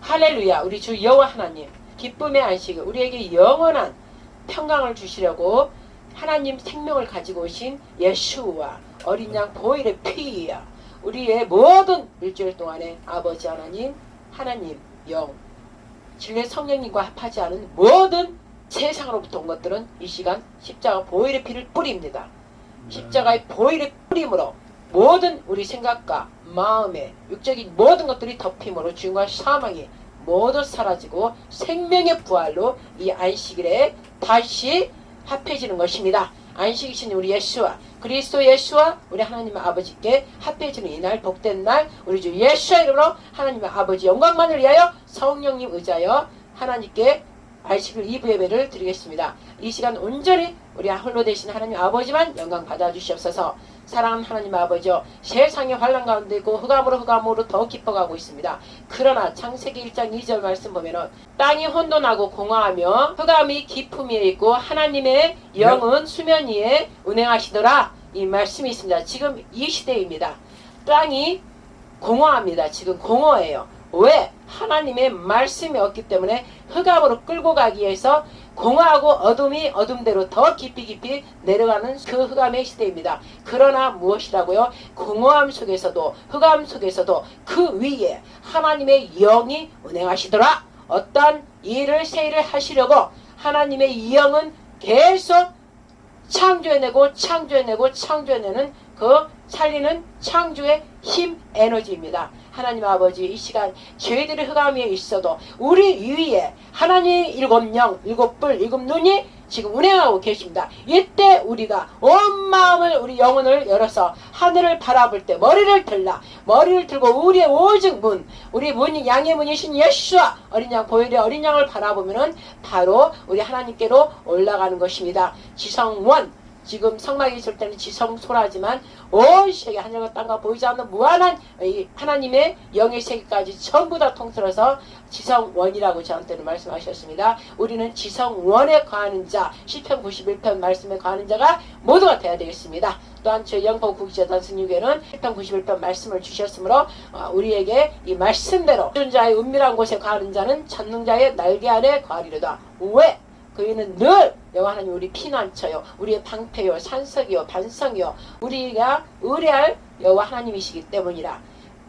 할렐루야. 우리 주 여호와 하나님 기쁨의 안식을 우리에게 영원한 평강을 주시려고 하나님 생명을 가지고 오신 예수와 어린 양 보혈의 피야 우리의 모든 일주일 동안에 아버지 하나님 영 진리의 성령님과 합하지 않은 모든 세상으로부터 온 것들은 이 시간 십자가 보혈의 피를 뿌립니다. 십자가의 보혈의 뿌림으로 모든 우리 생각과 마음의 육적인 모든 것들이 덮임으로 죽음과 사망이 모두 사라지고 생명의 부활로 이 안식일에 다시 합해지는 것입니다. 안식이신 우리 예수와 그리스도 예수와 우리 하나님 아버지께 합해지는 이날 복된 날 우리 주 예수의 이름으로 하나님의 아버지 영광만을 위하여 성령님 의지하여 하나님께 안식일 2부 예배를 드리겠습니다. 이 시간 온전히 우리 홀로 되신 하나님 아버지만 영광 받아주시옵소서. 사랑하는 하나님 아버지여 세상의 환난 가운데 있고 흑암으로 더 깊어가고 있습니다. 그러나 창세기 1장 2절 말씀 보면은 땅이 혼돈하고 공허하며 흑암이 깊음 위에 있고 하나님의 영은 수면 위에 운행하시더라. 이 말씀이 있습니다. 지금 이 시대입니다. 땅이 공허합니다. 지금 공허해요. 왜? 하나님의 말씀이 없기 때문에 흑암으로 끌고 가기 위해서 공허하고 어둠이 어둠대로 더 깊이 내려가는 그 흑암의 시대입니다. 그러나 무엇이라고요? 공허함 속에서도 흑암 속에서도 그 위에 하나님의 영이 운행하시더라. 어떠한 일을 새 일을 하시려고 하나님의 영은 계속 창조해내는 그 살리는 창조의 힘 에너지입니다. 하나님 아버지 이 시간 저희들의 흑암 위에 있어도 우리 위에 하나님의 일곱 영, 일곱 뿔, 일곱 눈이 지금 운행하고 계십니다. 이때 우리가 온 마음을 우리 영혼을 열어서 하늘을 바라볼 때 머리를 들고 우리의 오직 문 우리 문이 양의 문이신 예수와 어린 양 보혈의 어린 양을 바라보면은 바로 우리 하나님께로 올라가는 것입니다. 지성원 지금 성막이 있을 때는 지성소라지만 온 세계 하늘과 땅과 보이지 않는 무한한 이 하나님의 영의 세계까지 전부 다 통틀어서 지성원이라고 저한테는 말씀하셨습니다. 우리는 지성원에 거하는 자 시편 91편 말씀에 거하는 자가 모두가 되어야 되겠습니다. 또한 저희 영포 국제단 승유교회는 시편 91편 말씀을 주셨으므로 우리에게 이 말씀대로 자의 은밀한 곳에 거하는 자는 전능자의 날개 아래 거하리로다. 왜? 그이는 늘 여호와 하나님 우리 피난처요 우리의 방패요 산석이요 반성이요 우리가 의뢰할 여호와 하나님이시기 때문이라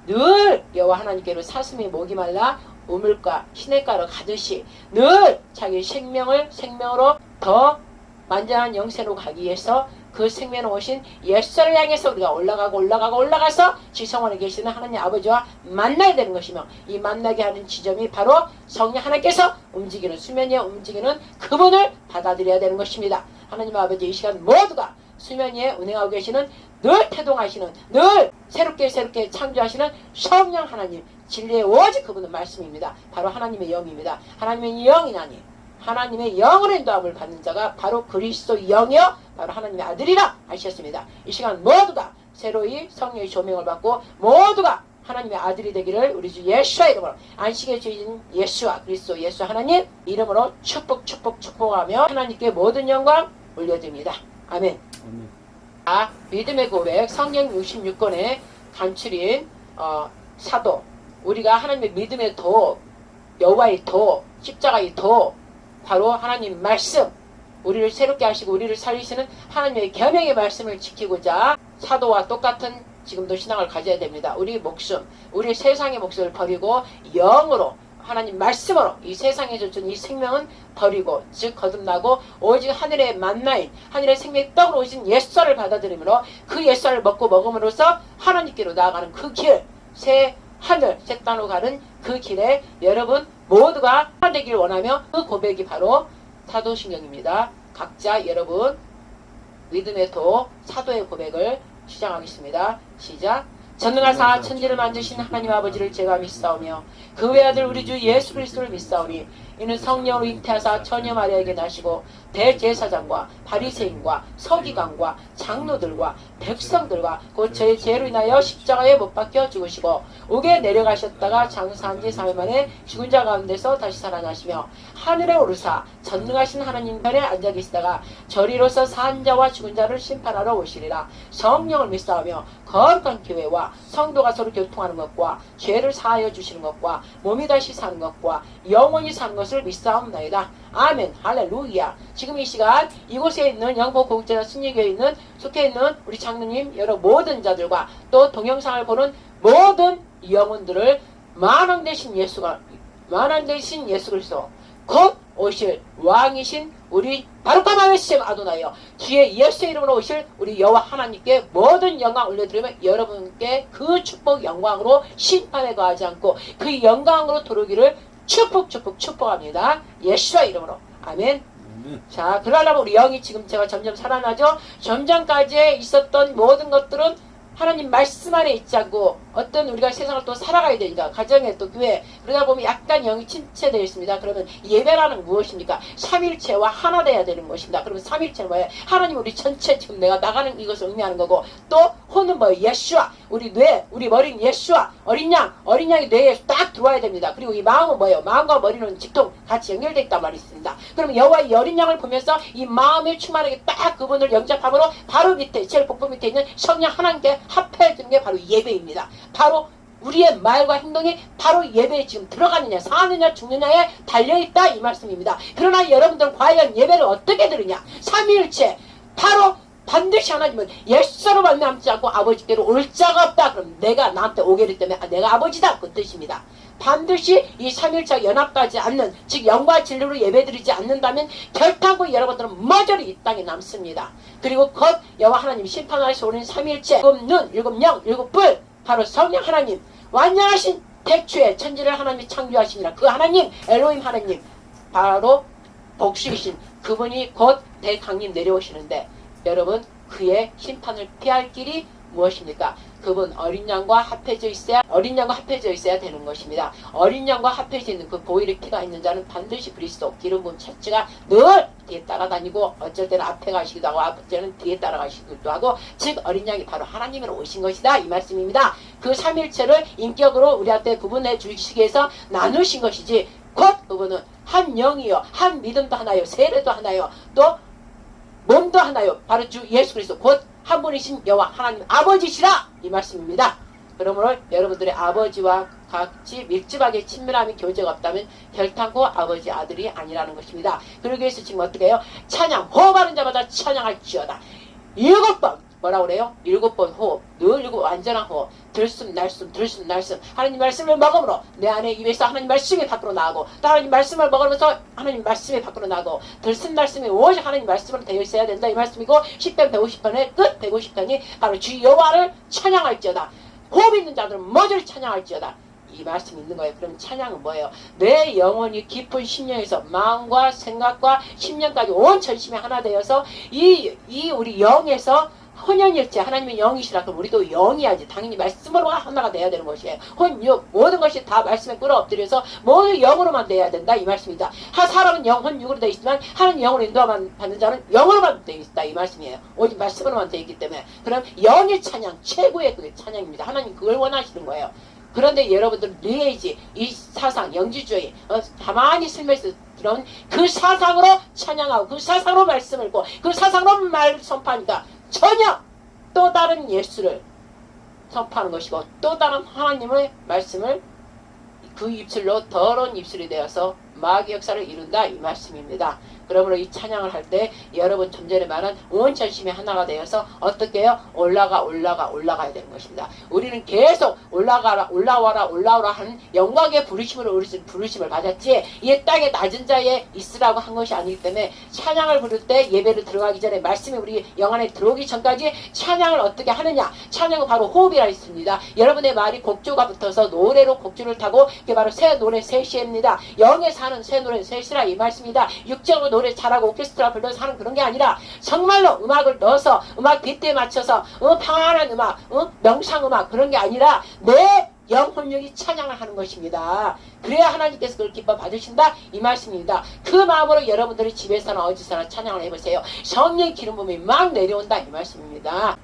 늘 여호와 하나님께로 사슴이 목이 말라 우물가 시냇가로 가듯이 늘 자기 생명으로 더 완전한 영생으로 가기 위해서 그 생명을 오신 예수를 향해서 우리가 올라가서 지성원에 계시는 하나님 아버지와 만나야 되는 것이며 이 만나게 하는 지점이 바로 성령 하나님께서 움직이는 수면 위에 움직이는 그분을 받아들여야 되는 것입니다. 하나님 아버지 이 시간 모두가 수면 위에 운행하고 계시는 늘 태동하시는 늘 새롭게 창조하시는 성령 하나님 진리의 오직 그분은 말씀입니다. 바로 하나님의 영입니다. 하나님의 영이나니 하나님의 영으로 인도함을 받는 자가 바로 그리스도 영이요 바로 하나님의 아들이라 하셨습니다. 이 시간 모두가 새로이 성령의 조명을 받고 모두가 하나님의 아들이 되기를 우리 주 예수의 이름으로 안식의 주인 예수와 그리스도 예수 하나님 이름으로 축복하며 하나님께 모든 영광 올려드립니다. 아멘. 믿음의 고백 성경 66권의 간추린 사도 우리가 하나님의 믿음의 도 여호와의 도 십자가의 도 바로 하나님 말씀 우리를 새롭게 하시고 우리를 살리시는 하나님의 계명의 말씀을 지키고자 사도와 똑같은 지금도 신앙을 가져야 됩니다. 우리 목숨 우리 세상의 목숨을 버리고 영으로 하나님 말씀으로 이 세상에서 준 이 생명은 버리고 즉 거듭나고 오직 하늘의 만나인 하늘의 생명의 떡으로 오신 예수를 받아들이므로 그 예수를 먹음으로써 하나님께로 나아가는 그 길 새 하늘 새 땅으로 가는 그 길에 여러분 모두가 하나 되기를 원하며 그 고백이 바로 사도신경입니다. 각자 여러분 믿음의 도 사도의 고백을 시작하겠습니다. 시작. 전능하사 천지를 만드신 하나님 아버지를 제가 믿사오며 그 외아들 우리 주 예수 그리스도를 믿사오니 이는 성령으로 잉태하사 처녀 마리아에게 나시고 대제사장과 바리새인과 서기관과 장로들과 백성들과 곧 저의 죄로 인하여 십자가에 못 박혀 죽으시고 옥에 내려가셨다가 장사한 지 3일 만에 죽은 자 가운데서 다시 살아나시며 하늘에 오르사 전능하신 하나님 편에 앉아 계시다가 저리로서 산 자와 죽은 자를 심판하러 오시리라. 성령을 믿사오며 거룩한 교회와 성도가 서로 교통하는 것과 죄를 사하여 주시는 것과 몸이 다시 사는 것과 영원히 사는 것을 믿사옵나이다. 아멘. 할렐루야. 지금 이 시간 이곳에 있는 영복 공동체 순리교회에 있는 속해 있는 우리 장로님 여러 모든 자들과 또 동영상을 보는 모든 영혼들을 만왕 되신 예수 그리스도 곧 오실 왕이신 우리 바룩과 마메시엠 아도나여 주의 예수의 이름으로 오실 우리 여호와 하나님께 모든 영광 올려드리며 여러분께 그 축복 영광으로 심판에 거하지 않고 그 영광으로 들어오기를 축복합니다. 예수의 이름으로 아멘. 자, 그러려면 우리 영이 지금 제가 점점 살아나죠. 점점까지 있었던 모든 것들은 하나님 말씀 안에 있지 않고 어떤 우리가 세상을 또 살아가야 되니까 가정에 또 교회 그러다 보면 약간 영이 침체되어 있습니다. 그러면 예배라는 무엇입니까? 삼일체와 하나 돼야 되는 것입니다. 그러면 삼일체는 뭐예요? 하나님 우리 전체 지금 내가 나가는 이것을 의미하는 거고 또 혼은 뭐예요? 예수와 우리 뇌 우리 머리는 예수와 어린 양이 뇌에 딱 들어와야 됩니다. 그리고 이 마음은 뭐예요? 마음과 머리는 직통 같이 연결되어 있단 말이 있습니다. 그러면 여호와의 어린 양을 보면서 이 마음을 충만하게 딱 그분을 영접함으로 바로 밑에 제일 복부 밑에 있는 성령 하나님께 합해지는 게 바로 예배입니다. 바로 우리의 말과 행동이 바로 예배에 지금 들어가느냐 사느냐 죽느냐에 달려있다 이 말씀입니다. 그러나 여러분들은 과연 예배를 어떻게 들으냐? 삼위일체 바로 반드시 하나님은 예수로 만남지 않고 아버지께로 올 자가 없다. 그럼 내가 나한테 오게 되기 때문에 내가 아버지다 그 뜻입니다. 반드시 이 삼일체 연합하지 않는 즉 영과 진리로 예배드리지 않는다면 결탄코 여러분들은 머저리 이 땅에 남습니다. 그리고 곧 여호와 하나님 심판하시고 오는 삼일체 일곱 눈 일곱 영 일곱 뿔 바로 성령 하나님 완전하신 태초에 천지를 하나님이 창조하시니라 그 하나님 엘로힘 하나님 바로 복수이신 그분이 곧 대강림 내려오시는데 여러분 그의 심판을 피할 길이 무엇입니까? 그분 어린 양과 합해져 있어야 되는 것입니다. 어린 양과 합해져 있는 그 보혈의 피가 있는 자는 반드시 그리스도 기름 부은 처치가 늘 뒤에 따라다니고 어쩔 때는 앞에 가시기도 하고 어쩔 때는 뒤에 따라가시기도 하고 즉 어린 양이 바로 하나님으로 오신 것이다 이 말씀입니다. 그 삼일체를 인격으로 우리한테 구분해 주시기 위해서 나누신 것이지 곧 그분은 한 영이요 한 믿음도 하나요 세례도 하나요 또 몸도 하나요 바로 주 예수 그리스도 곧 한 분이신 여호와 하나님 아버지시라 이 말씀입니다. 그러므로 여러분들의 아버지와 같이 밀접하게 친밀함이 교제가 없다면 결탄코 아버지 아들이 아니라는 것입니다. 그러기 위해서 지금 어떻게 해요? 찬양 호흡하는 자마다 찬양할지어다. 7번 뭐라고 그래요? 7번 호흡 늘 일곱 완전한 호흡 들숨 날숨 하나님 말씀을 먹음으로 내 안에 입에서 하나님 말씀이 밖으로 나가고 또 하나님 말씀을 먹으면서 하나님 말씀이 밖으로 나가고 들숨 날숨이 오직 하나님 말씀으로 되어 있어야 된다 이 말씀이고 10편 150편의 끝 150편이 바로 주 여호와를 찬양할지어다. 호흡 있는 자들은 머저리 찬양할지어다 이 말씀이 있는 거예요. 그럼 찬양은 뭐예요? 내 영혼이 깊은 심령에서 마음과 생각과 심령까지 온 전심이 하나 되어서 이 우리 영에서 혼연일체 하나님의 영이시라 그럼 우리도 영이야지 당연히 말씀으로 하나가 돼야 되는 것이에요. 혼육 모든 것이 다 말씀에 끌어엎드려서 모두 영으로만 돼야 된다 이 말씀입니다. 사람은 영 혼육으로 되어 있지만 하나님 영으로 인도만 받는 자는 영으로만 되어 있다 이 말씀이에요. 오직 말씀으로만 되어 있기 때문에 그럼 영의 찬양 최고의 그 찬양입니다. 하나님 그걸 원하시는 거예요. 그런데 여러분들 뇌이지 이 사상 영지주의 가만히 슬며서 들어온 그 사상으로 찬양하고 그 사상으로 말씀을 읽고 그 사상으로 말 선포하니까 전혀 또 다른 예수를 선포하는 것이고 또 다른 하나님의 말씀을 그 입술로 더러운 입술이 되어서 마귀 역사를 이룬다 이 말씀입니다. 그러므로 이 찬양을 할 때 여러분 좀 전에 말한 온 전심이 하나가 되어서 어떻게 해요? 올라가야 되는 것입니다. 우리는 계속 올라와라 하는 영광의 부르심을 받았지 이 땅의 낮은 자에 있으라고 한 것이 아니기 때문에 찬양을 부를 때 예배를 들어가기 전에 말씀이 우리 영 안에 들어오기 전까지 찬양을 어떻게 하느냐 찬양은 바로 호흡이라 있습니다. 여러분의 말이 곡조가 붙어서 노래로 곡조를 타고 이게 바로 새 노래 새시입니다. 영에 사는 새 노래 새시라 이 말씀입니다. 육적으로 노래 잘하고 오케스트라 불러서 하는 그런 게 아니라 정말로 음악을 넣어서 음악 빗대에 맞춰서 평안한 음악 명상 음악 그런 게 아니라 내 영혼력이 찬양을 하는 것입니다. 그래야 하나님께서 그걸 기뻐 받으신다 이 말씀입니다. 그 마음으로 여러분들이 집에서나 어디서나 찬양을 해보세요. 성령의 기름 부음이 막 내려온다 이 말씀입니다.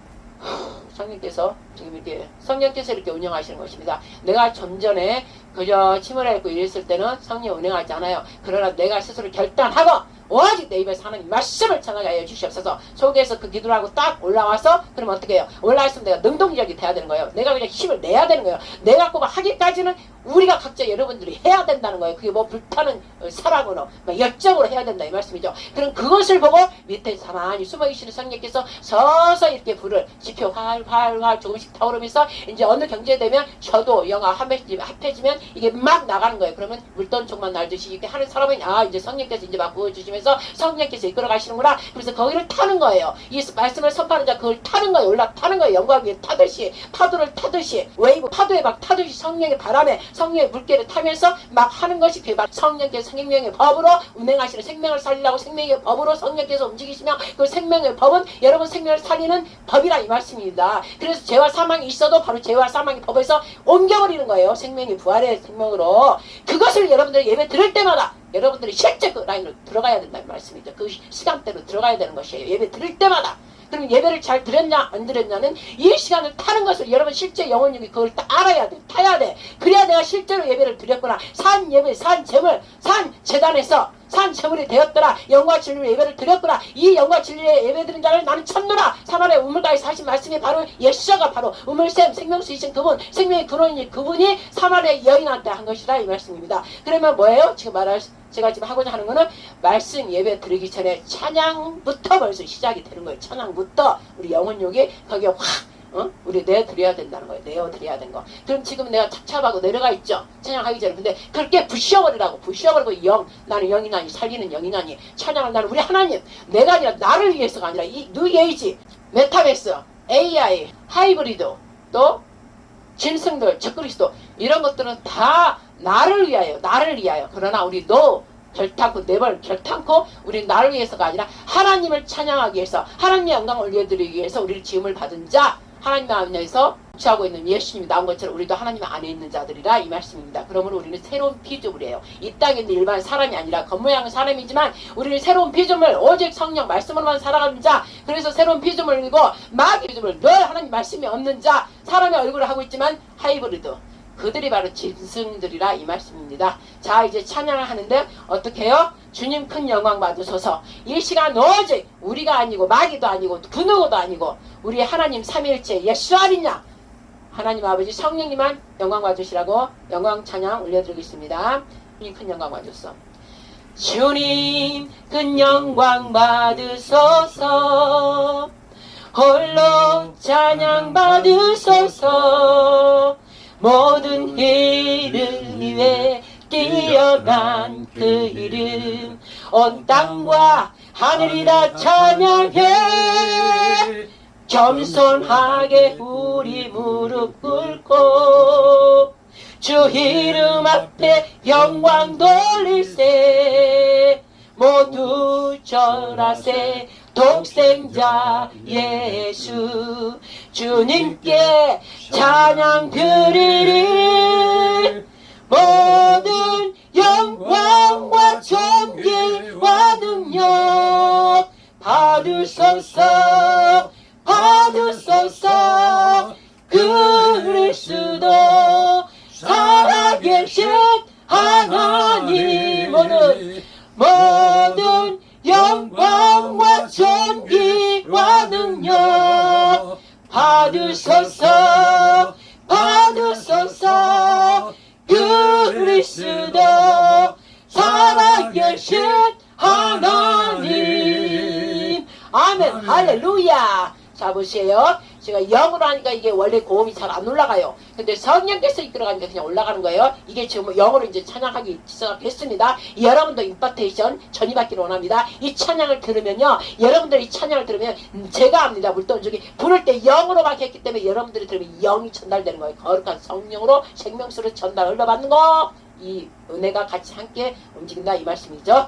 성령께서 지금 이렇게 성령께서 이렇게 운영하시는 것입니다. 내가 좀 전에 그저 침을 핥고 이랬을 때는 성령 운영하지 않아요. 그러나 내가 스스로 결단하고 오직 내 입에서 하나님 말씀을 전하게 하여 주시옵소서. 속에서 그 기도를 하고 딱 올라와서 그러면 어떻게 해요? 올라왔으면 내가 능동적이 돼야 되는 거예요. 내가 그냥 힘을 내야 되는 거예요. 내가 꼭 하기까지는 우리가 각자 여러분들이 해야 된다는 거예요. 그게 뭐 불타는 사랑으로 열정으로 해야 된다 이 말씀이죠. 그럼 그것을 보고 밑에 가만히 숨어계시는 성령께서 서서히 이렇게 불을 지표 활활활 조금씩 타오르면서 이제 어느 경지에 되면 저도 영화 합해지면 이게 막 나가는 거예요. 그러면 물돈총만 날듯이 이렇게 하는 사람은 이제 성령께서 이제 막 부어주시면서 성령께서 이끌어 가시는구나. 그래서 거기를 타는 거예요. 이 말씀을 선포하는 자 그걸 타는 거예요. 올라타는 거예요. 영광 위에 타듯이 파도를 타듯이 웨이브 파도에 막 타듯이 성령의 바람에 성령의 물결을 타면서 막 하는 것이 그게 바로 성령께서 생명의 법으로 운행하시는 생명을 살리라고 생명의 법으로 성령께서 움직이시며 그 생명의 법은 여러분 생명을 살리는 법이라 이 말씀입니다. 그래서 죄와 사망이 있어도 바로 죄와 사망의 법에서 옮겨버리는 거예요. 생명이 부활의 생명으로. 그것을 여러분들이 예배 드릴 때마다 여러분들이 실제 그 라인으로 들어가야 된다는 말씀이죠. 그 시간대로 들어가야 되는 것이에요. 예배 드릴 때마다. 그럼 예배를 잘 드렸냐 안 드렸냐는 이 시간을 타는 것을 여러분 실제 영혼육이 그걸 알아야 돼. 타야 돼. 그래야 내가 실제로 예배를 드렸구나. 산 예배, 산 제물, 산 제단에서 산 제물이 되었더라. 영과 진리로 예배를 드렸구나. 이 영과 진리의 예배 드린 자를 나는 찾노라. 3월에 우물가에서 하신 말씀이 바로 예수가 바로 우물샘 생명수이신 그분, 생명의 근원이니 그분이 3월에 여인한테 한 것이라 이 말씀입니다. 그러면 뭐예요? 제가 지금 하고자 하는 거는 말씀 예배 드리기 전에 찬양부터 벌써 시작이 되는 거예요. 찬양부터 우리 영혼욕이 거기에 확 우리 내드려야 된다는 거예요. 내어드려야 되는 거. 그럼 지금 내가 착잡하고 내려가 있죠. 찬양하기 전에. 근데 그렇게 부셔버리라고. 부셔버리고 나는 영이나니 살리는 영이나니 찬양을 나는 우리 하나님 내가 아니라 나를 위해서가 아니라 이 뉴에이지 메타베스 AI 하이브리드 또 짐승들 적그리스도 이런 것들은 다 나를 위하여 나를 위하여. 그러나 우리 너 결탄코 내벌 결탄코 우리 나를 위해서가 아니라 하나님을 찬양하기 위해서 하나님의 영광을 올려드리기 위해서 우리를 지음을 받은 자 하나님 안에서 취하고 있는 예수님이 나온 것처럼 우리도 하나님 안에 있는 자들이라 이 말씀입니다. 그러므로 우리는 새로운 피조물이에요. 이 땅에 있는 일반 사람이 아니라 겉모양은 사람이지만 우리는 새로운 피조물 오직 성령 말씀으로만 살아가는 자. 그래서 새로운 피조물이고 마귀 피조물 늘 하나님 말씀이 없는 자. 사람의 얼굴을 하고 있지만 하이브리드 그들이 바로 짐승들이라 이 말씀입니다. 자 이제 찬양을 하는데 어떻게 해요? 주님 큰 영광 받으소서. 이 시간 오직 우리가 아니고 마귀도 아니고 그 누구도 아니고 우리 하나님 삼위일체 예수 아니냐 하나님 아버지 성령님만 영광 받으시라고 영광 찬양 올려드리겠습니다. 주님 큰 영광 받으소서. 주님 큰 영광 받으소서. 홀로 찬양 받으소서. 모든 이름 위에 뛰어난 그 이름 온 땅과 하늘이 다 찬양해. 겸손하게 우리 무릎 꿇고 주 이름 앞에 영광 돌릴세. 모두 절하세. 독생자 예수 주님께 찬양 드리리. 모든 영광과 존귀와 능력 받으소서. 받으소서. 그리스도 살아계신 하나님 모든 영광과 존귀와 능력 받으소서. 받으소서. 그리스도 살아계신 하나님. 아멘. 할렐루야. 자 보세요. 제가 영으로 하니까 이게 원래 고음이 잘 안 올라가요. 근데 성령께서 이끌어가니까 그냥 올라가는 거예요. 이게 지금 영어로 이제 찬양하기 시작했습니다. 여러분도 임파테이션 전이받기를 원합니다. 이 찬양을 들으면요. 여러분들이 이 찬양을 들으면 제가 압니다. 물론 저기 부를 때 영으로 막 했기 때문에 여러분들이 들으면 영이 전달되는 거예요. 거룩한 성령으로 생명수로 전달 흘러받는 거. 이 은혜가 같이 함께 움직인다 이 말씀이죠.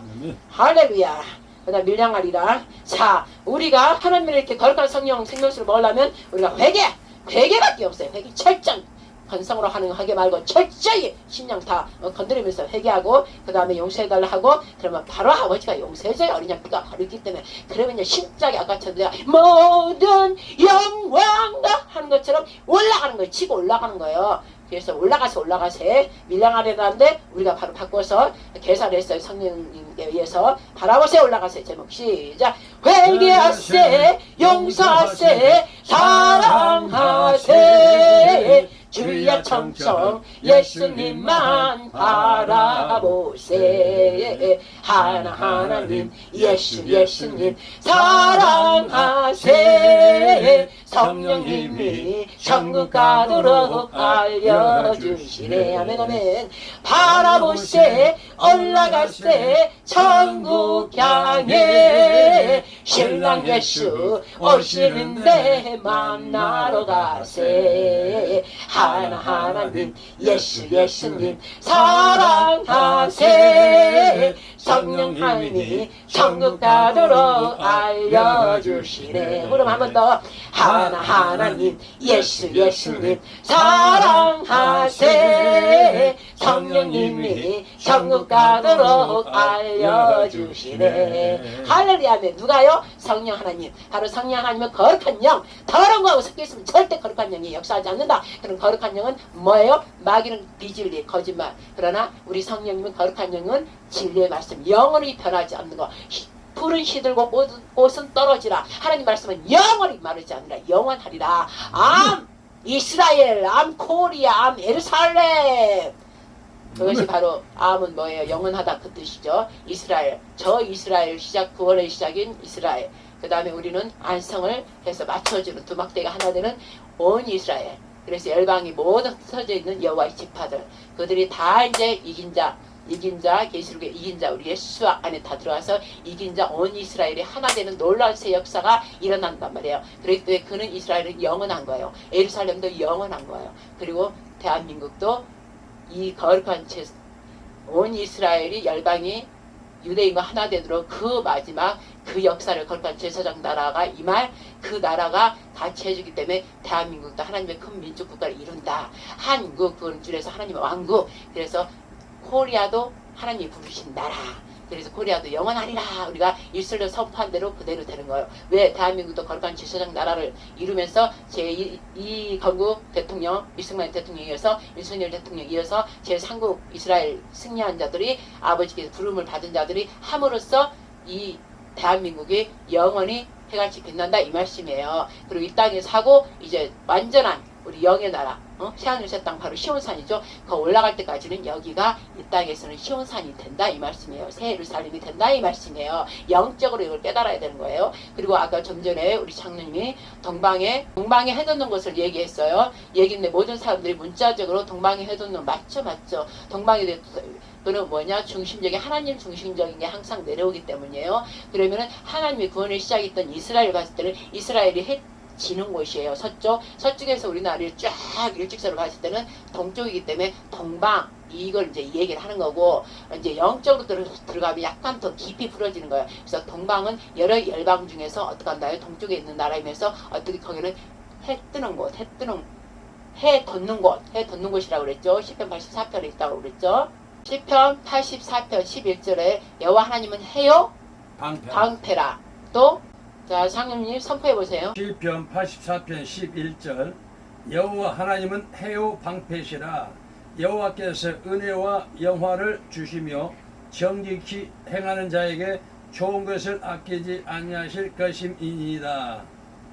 할렐루야. 그다음 밀량하리라. 자, 우리가 하나님을 이렇게 거룩한 성령 생명수를 먹으려면 우리가 회개밖에 없어요. 회개 철저히 건성으로 하게 말고 철저히 심령 다 건드리면서 회개하고 그 다음에 용서해달라 하고 그러면 바로 아버지가 용서해줘요. 어린 양 피가 바로 있기 때문에. 그러면 심장이 아까처럼 내가 모든 영광 다 하는 것처럼 올라가는 거예요. 치고 올라가는 거예요. 그래서 올라가세 밀양아래라는데 우리가 바로 바꿔서 계산했어요. 성령님께 의해서 바라보세 올라가세. 제목 시작. 회개하세 용서하세 사랑하세 주여 청청 예수님만 바라보세. 하나님 예수님 사랑하세. 성령님이 천국 가도록 알려주시네. 아멘 아멘. 바라보세 올라가세 천국 향해 신랑 예수 오시는데 만나러 가세. 하나님 예수님 사랑하세. 성령님이 천국 가도록 알려주시네. 그럼 한 번 더. 하나님 예수님 사랑하세. 성령님이 천국 가도록 알려주시네. 할렐루야. 누가요? 성령 하나님. 바로 성령 하나님은 거룩한 영. 더러운 거하고 섞여 있으면 절대 거룩한 영이 역사하지 않는다. 그럼 거룩한 영은 뭐예요? 마귀는 비진리 거짓말. 그러나 우리 성령님은 거룩한 영은 진리의 말씀, 영원히 변하지 않는 거. 푸른 시들고 꽃은 떨어지라. 하나님 말씀은 영원히 마르지 않으라. 영원하리라. 암 이스라엘, 암 코리아, 암 예루살렘. 그것이 바로 암은 뭐예요? 영원하다 그 뜻이죠. 이스라엘, 저 이스라엘 시작, 구원의 시작인 이스라엘. 그 다음에 우리는 안성을 해서 맞춰주는 두막대가 하나 되는 온 이스라엘. 그래서 열방이 모두 흩어져 있는 여호와의 지파들, 그들이 다 이제 이긴 자 계시록의 이긴 자 우리 예수 안에 다 들어와서 이긴 자 온 이스라엘이 하나 되는 놀라운 새 역사가 일어난단 말이에요. 그렇기 때문에 그는 이스라엘은 영원한 거예요. 예루살렘도 영원한 거예요. 그리고 대한민국도 이 거룩한 온 이스라엘이 열방이 유대인과 하나 되도록 그 마지막 그 역사를 거룩한 제사장 나라가 임할 그 나라가 같이 해주기 때문에 대한민국도 하나님의 큰 민족 국가를 이룬다. 한국 그건 줄여서 하나님의 왕국. 그래서 코리아도 하나님이 부르신 나라. 그래서 코리아도 영원하리라. 우리가 일설로 선포한 대로 그대로 되는 거예요. 왜? 대한민국도 거룩한 제사장 나라를 이루면서 제2 건국 대통령 이승만 대통령에 이어서 윤석열 대통령에 이어서 제3국 이스라엘 승리한 자들이 아버지께서 부름을 받은 자들이 함으로써 이 대한민국이 영원히 해같이 빛난다 이 말씀이에요. 그리고 이 땅에 사고 이제 완전한 우리 영의 나라, 새하늘 새 땅 바로 시온산이죠. 그 올라갈 때까지는 여기가 이 땅에서는 시온산이 된다 이 말씀이에요. 새 예루살렘이 된다 이 말씀이에요. 영적으로 이걸 깨달아야 되는 거예요. 그리고 아까 좀 전에 우리 장로님이 동방에 해돋는 것을 얘기했어요. 얘기인데 모든 사람들이 문자적으로 동방에 해돋는 맞죠. 동방에 그는 뭐냐? 중심적인 하나님 중심적인 게 항상 내려오기 때문이에요. 그러면은 하나님이 구원을 시작했던 이스라엘 갔을 때는 이스라엘이 지는 곳이에요. 서쪽에서 우리나라를 쫙 일직선으로 봤을 때는 동쪽이기 때문에 동방 이걸 이제 얘기를 하는 거고, 이제 영적으로 들어가면 약간 더 깊이 풀어지는 거예요. 그래서 동방은 여러 열방 중에서 어떻게 한다요? 동쪽에 있는 나라이면서 어떻게 거기는 해 돋는 곳이라고 그랬죠. 시편 84편에 있다고 그랬죠. 시편 84편 11절에 여호와 하나님은 해요 방패라. 또 자, 상님님 선포해 보세요. 시편 84편 11절 여호와 하나님은 해요 방패시라. 여호와께서 은혜와 영화를 주시며 정직히 행하는 자에게 좋은 것을 아끼지 아니하실 것임이니이다.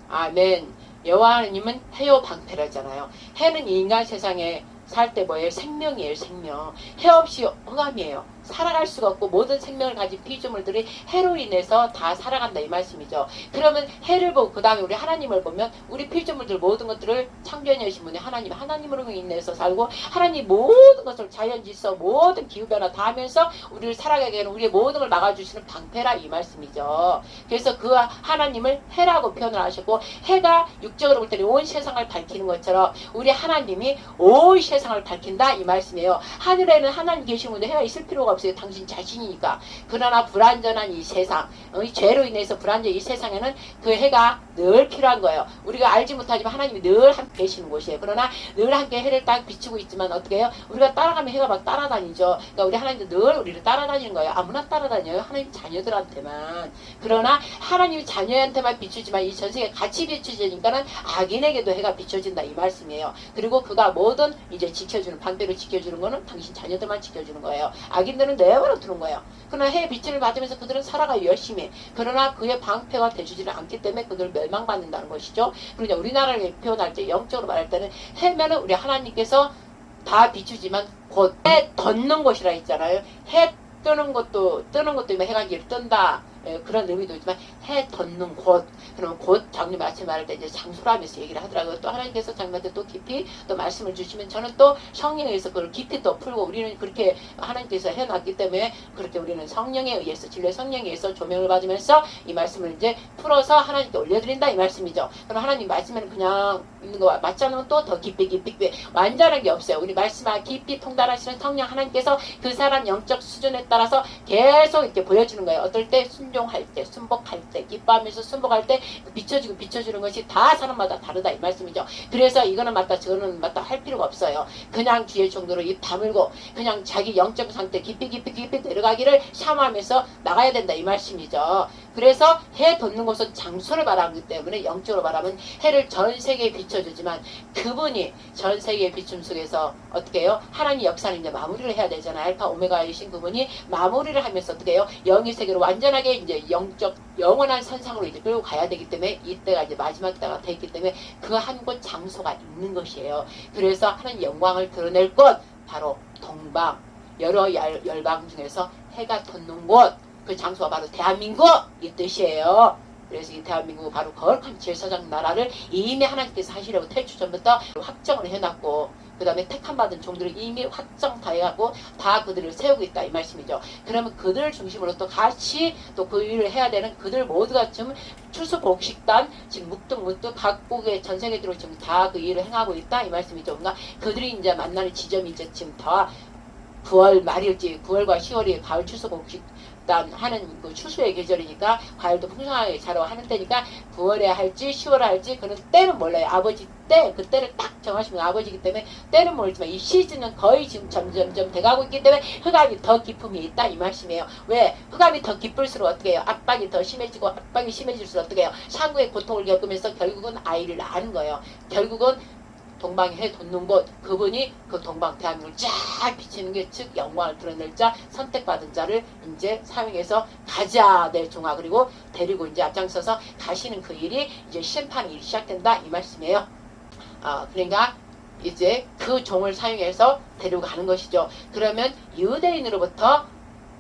아멘. 여호와 하나님은 해요 방패라잖아요. 해는 인간 세상에 살 때 뭐예요? 생명이에요. 생명. 해 없이 흑암이에요. 살아갈 수가 없고 모든 생명을 가진 피조물들이 해로 인해서 다 살아간다 이 말씀이죠. 그러면 해를 보고 그 다음에 우리 하나님을 보면 우리 피조물들 모든 것들을 창조하신 분이 하나님으로 인해서 살고 하나님 모든 것을 자연질서 모든 기후변화 다 하면서 우리를 살아가게 하는 우리의 모든 걸 막아주시는 방패라 이 말씀이죠. 그래서 그 하나님을 해라고 표현을 하셨고, 해가 육적으로 볼 때는 온 세상을 밝히는 것처럼 우리 하나님이 온 세상을 밝힌다 이 말씀이에요. 하늘에는 하나님 계신 분데 해가 있을 필요가 없어요. 당신 자신이니까. 그러나 불완전한 이 세상, 이 죄로 인해서 불완전한 이 세상에는 그 해가 늘 필요한 거예요. 우리가 알지 못하지만 하나님이 늘 함께 계시는 곳이에요. 그러나 늘 함께 해를 딱 비추고 있지만 어떻게 해요? 우리가 따라가면 해가 막 따라다니죠. 그러니까 우리 하나님도 늘 우리를 따라다니는 거예요. 아무나 따라다녀요. 하나님 자녀들한테만. 그러나 하나님이 자녀한테만 비추지만 이 전세계 같이 비추지니까는 악인에게도 해가 비춰진다 이 말씀이에요. 그리고 그가 뭐든 이제 지켜주는, 방패로 지켜주는 거는 당신 자녀들만 지켜주는 거예요. 악인들은 내버려 두는 거예요. 그러나 해의 빛을 받으면서 그들은 살아가요, 열심히. 그러나 그의 방패가 돼주지는 않기 때문에 그들을 멸망받는다는 것이죠. 그러니까 우리나라를 표현할 때, 영적으로 말할 때는 해면은 우리 하나님께서 다 비추지만 곧 해 덮는 것이라 했잖아요. 해 뜨는 것도 해가 이제 뜬다. 예, 그런 의미도 있지만 해 덮는 곳, 그러면 곧 장님 아침에 말할 때 이제 장소라 하면서 얘기를 하더라고요. 또 하나님께서 장님한테 또 깊이 또 말씀을 주시면 저는 또 성령에 의해서 그걸 깊이 또 풀고, 우리는 그렇게 하나님께서 해놨기 때문에 그렇게 우리는 성령에 의해서, 진리의 성령에 의해서 조명을 받으면서 이 말씀을 이제 풀어서 하나님께 올려드린다 이 말씀이죠. 그럼 하나님 말씀에는 그냥 있는 거 맞지 않으면 또 더 깊이 완전한 게 없어요. 우리 말씀과 깊이 통달하시는 성령 하나님께서 그 사람 영적 수준에 따라서 계속 이렇게 보여주는 거예요. 어떨 때 순종할 때, 순복할 때, 기뻐하면서 순복할 때 비춰주는 것이 다 사람마다 다르다 이 말씀이죠. 그래서 이거는 맞다 저거는 맞다 할 필요가 없어요. 그냥 주의 정도로 입 다물고 그냥 자기 영적 상태 깊이 내려가기를 샤워하면서 나가야 된다 이 말씀이죠. 그래서 해 돋는 곳은 장소를 말하기 때문에 영적으로 말하면 해를 전 세계에 비춰주지만 그분이 전 세계의 비춤 속에서 어떻게 해요? 하나님 역사는 이제 마무리를 해야 되잖아요. 알파 오메가이신 그분이 마무리를 하면서 어떻게 해요? 영의 세계로 완전하게 이제 영적 영원한 선상으로 이제 끌고 가야 되기 때문에 이때가 이제 마지막 때가 되기 때문에 그 한 곳 장소가 있는 것이에요. 그래서 하나님 영광을 드러낼 곳 바로 동방, 여러 열방 중에서 해가 돋는 곳, 그 장소가 바로 대한민국 이 뜻이에요. 그래서 이 대한민국은 바로 거룩한 제사장 나라를 이미 하나님께서 하시려고 태초 전부터 확정을 해놨고, 그 다음에 택함받은 종들을 이미 확정 다 해갖고 다 그들을 세우고 있다 이 말씀이죠. 그러면 그들을 중심으로 또 같이 또 그 일을 해야 되는 그들 모두가 지금 추수복식단 지금 묵뚝 각국의 전 세계적으로 지금 다 그 일을 행하고 있다 이 말씀이죠. 그러니까 그들이 이제 만나는 지점이 이제 지금 다 9월 말일지 9월과 10월이 가을 추수복식 하는 그 추수의 계절이니까 과일도 풍성하게 자라고 하는 때니까 9월에 할지 10월에 할지 그는 때는 몰라요. 아버지 때 그 때를 딱 정하시면 아버지이기 때문에 때는 모르지만 이 시즌은 거의 지금 점점 돼가고 있기 때문에 흑암이 더 기쁨이 있다 이 말씀이에요. 왜? 흑암이 더 기쁠수록 어떻게 해요? 압박이 더 심해지고 압박이 심해질수록 어떻게 해요? 상구의 고통을 겪으면서 결국은 아이를 낳는 거예요. 결국은 동방에 해 돋는 곳, 그분이 그 동방 대한민국을 쫙 비치는 게 즉 영광을 드러낼 자, 선택받은 자를 이제 사용해서 가자 될 종아, 그리고 데리고 이제 앞장서서 가시는 그 일이 이제 심판의 일이 시작된다 이 말씀이에요. 그러니까 이제 그 종을 사용해서 데리고 가는 것이죠. 그러면 유대인으로부터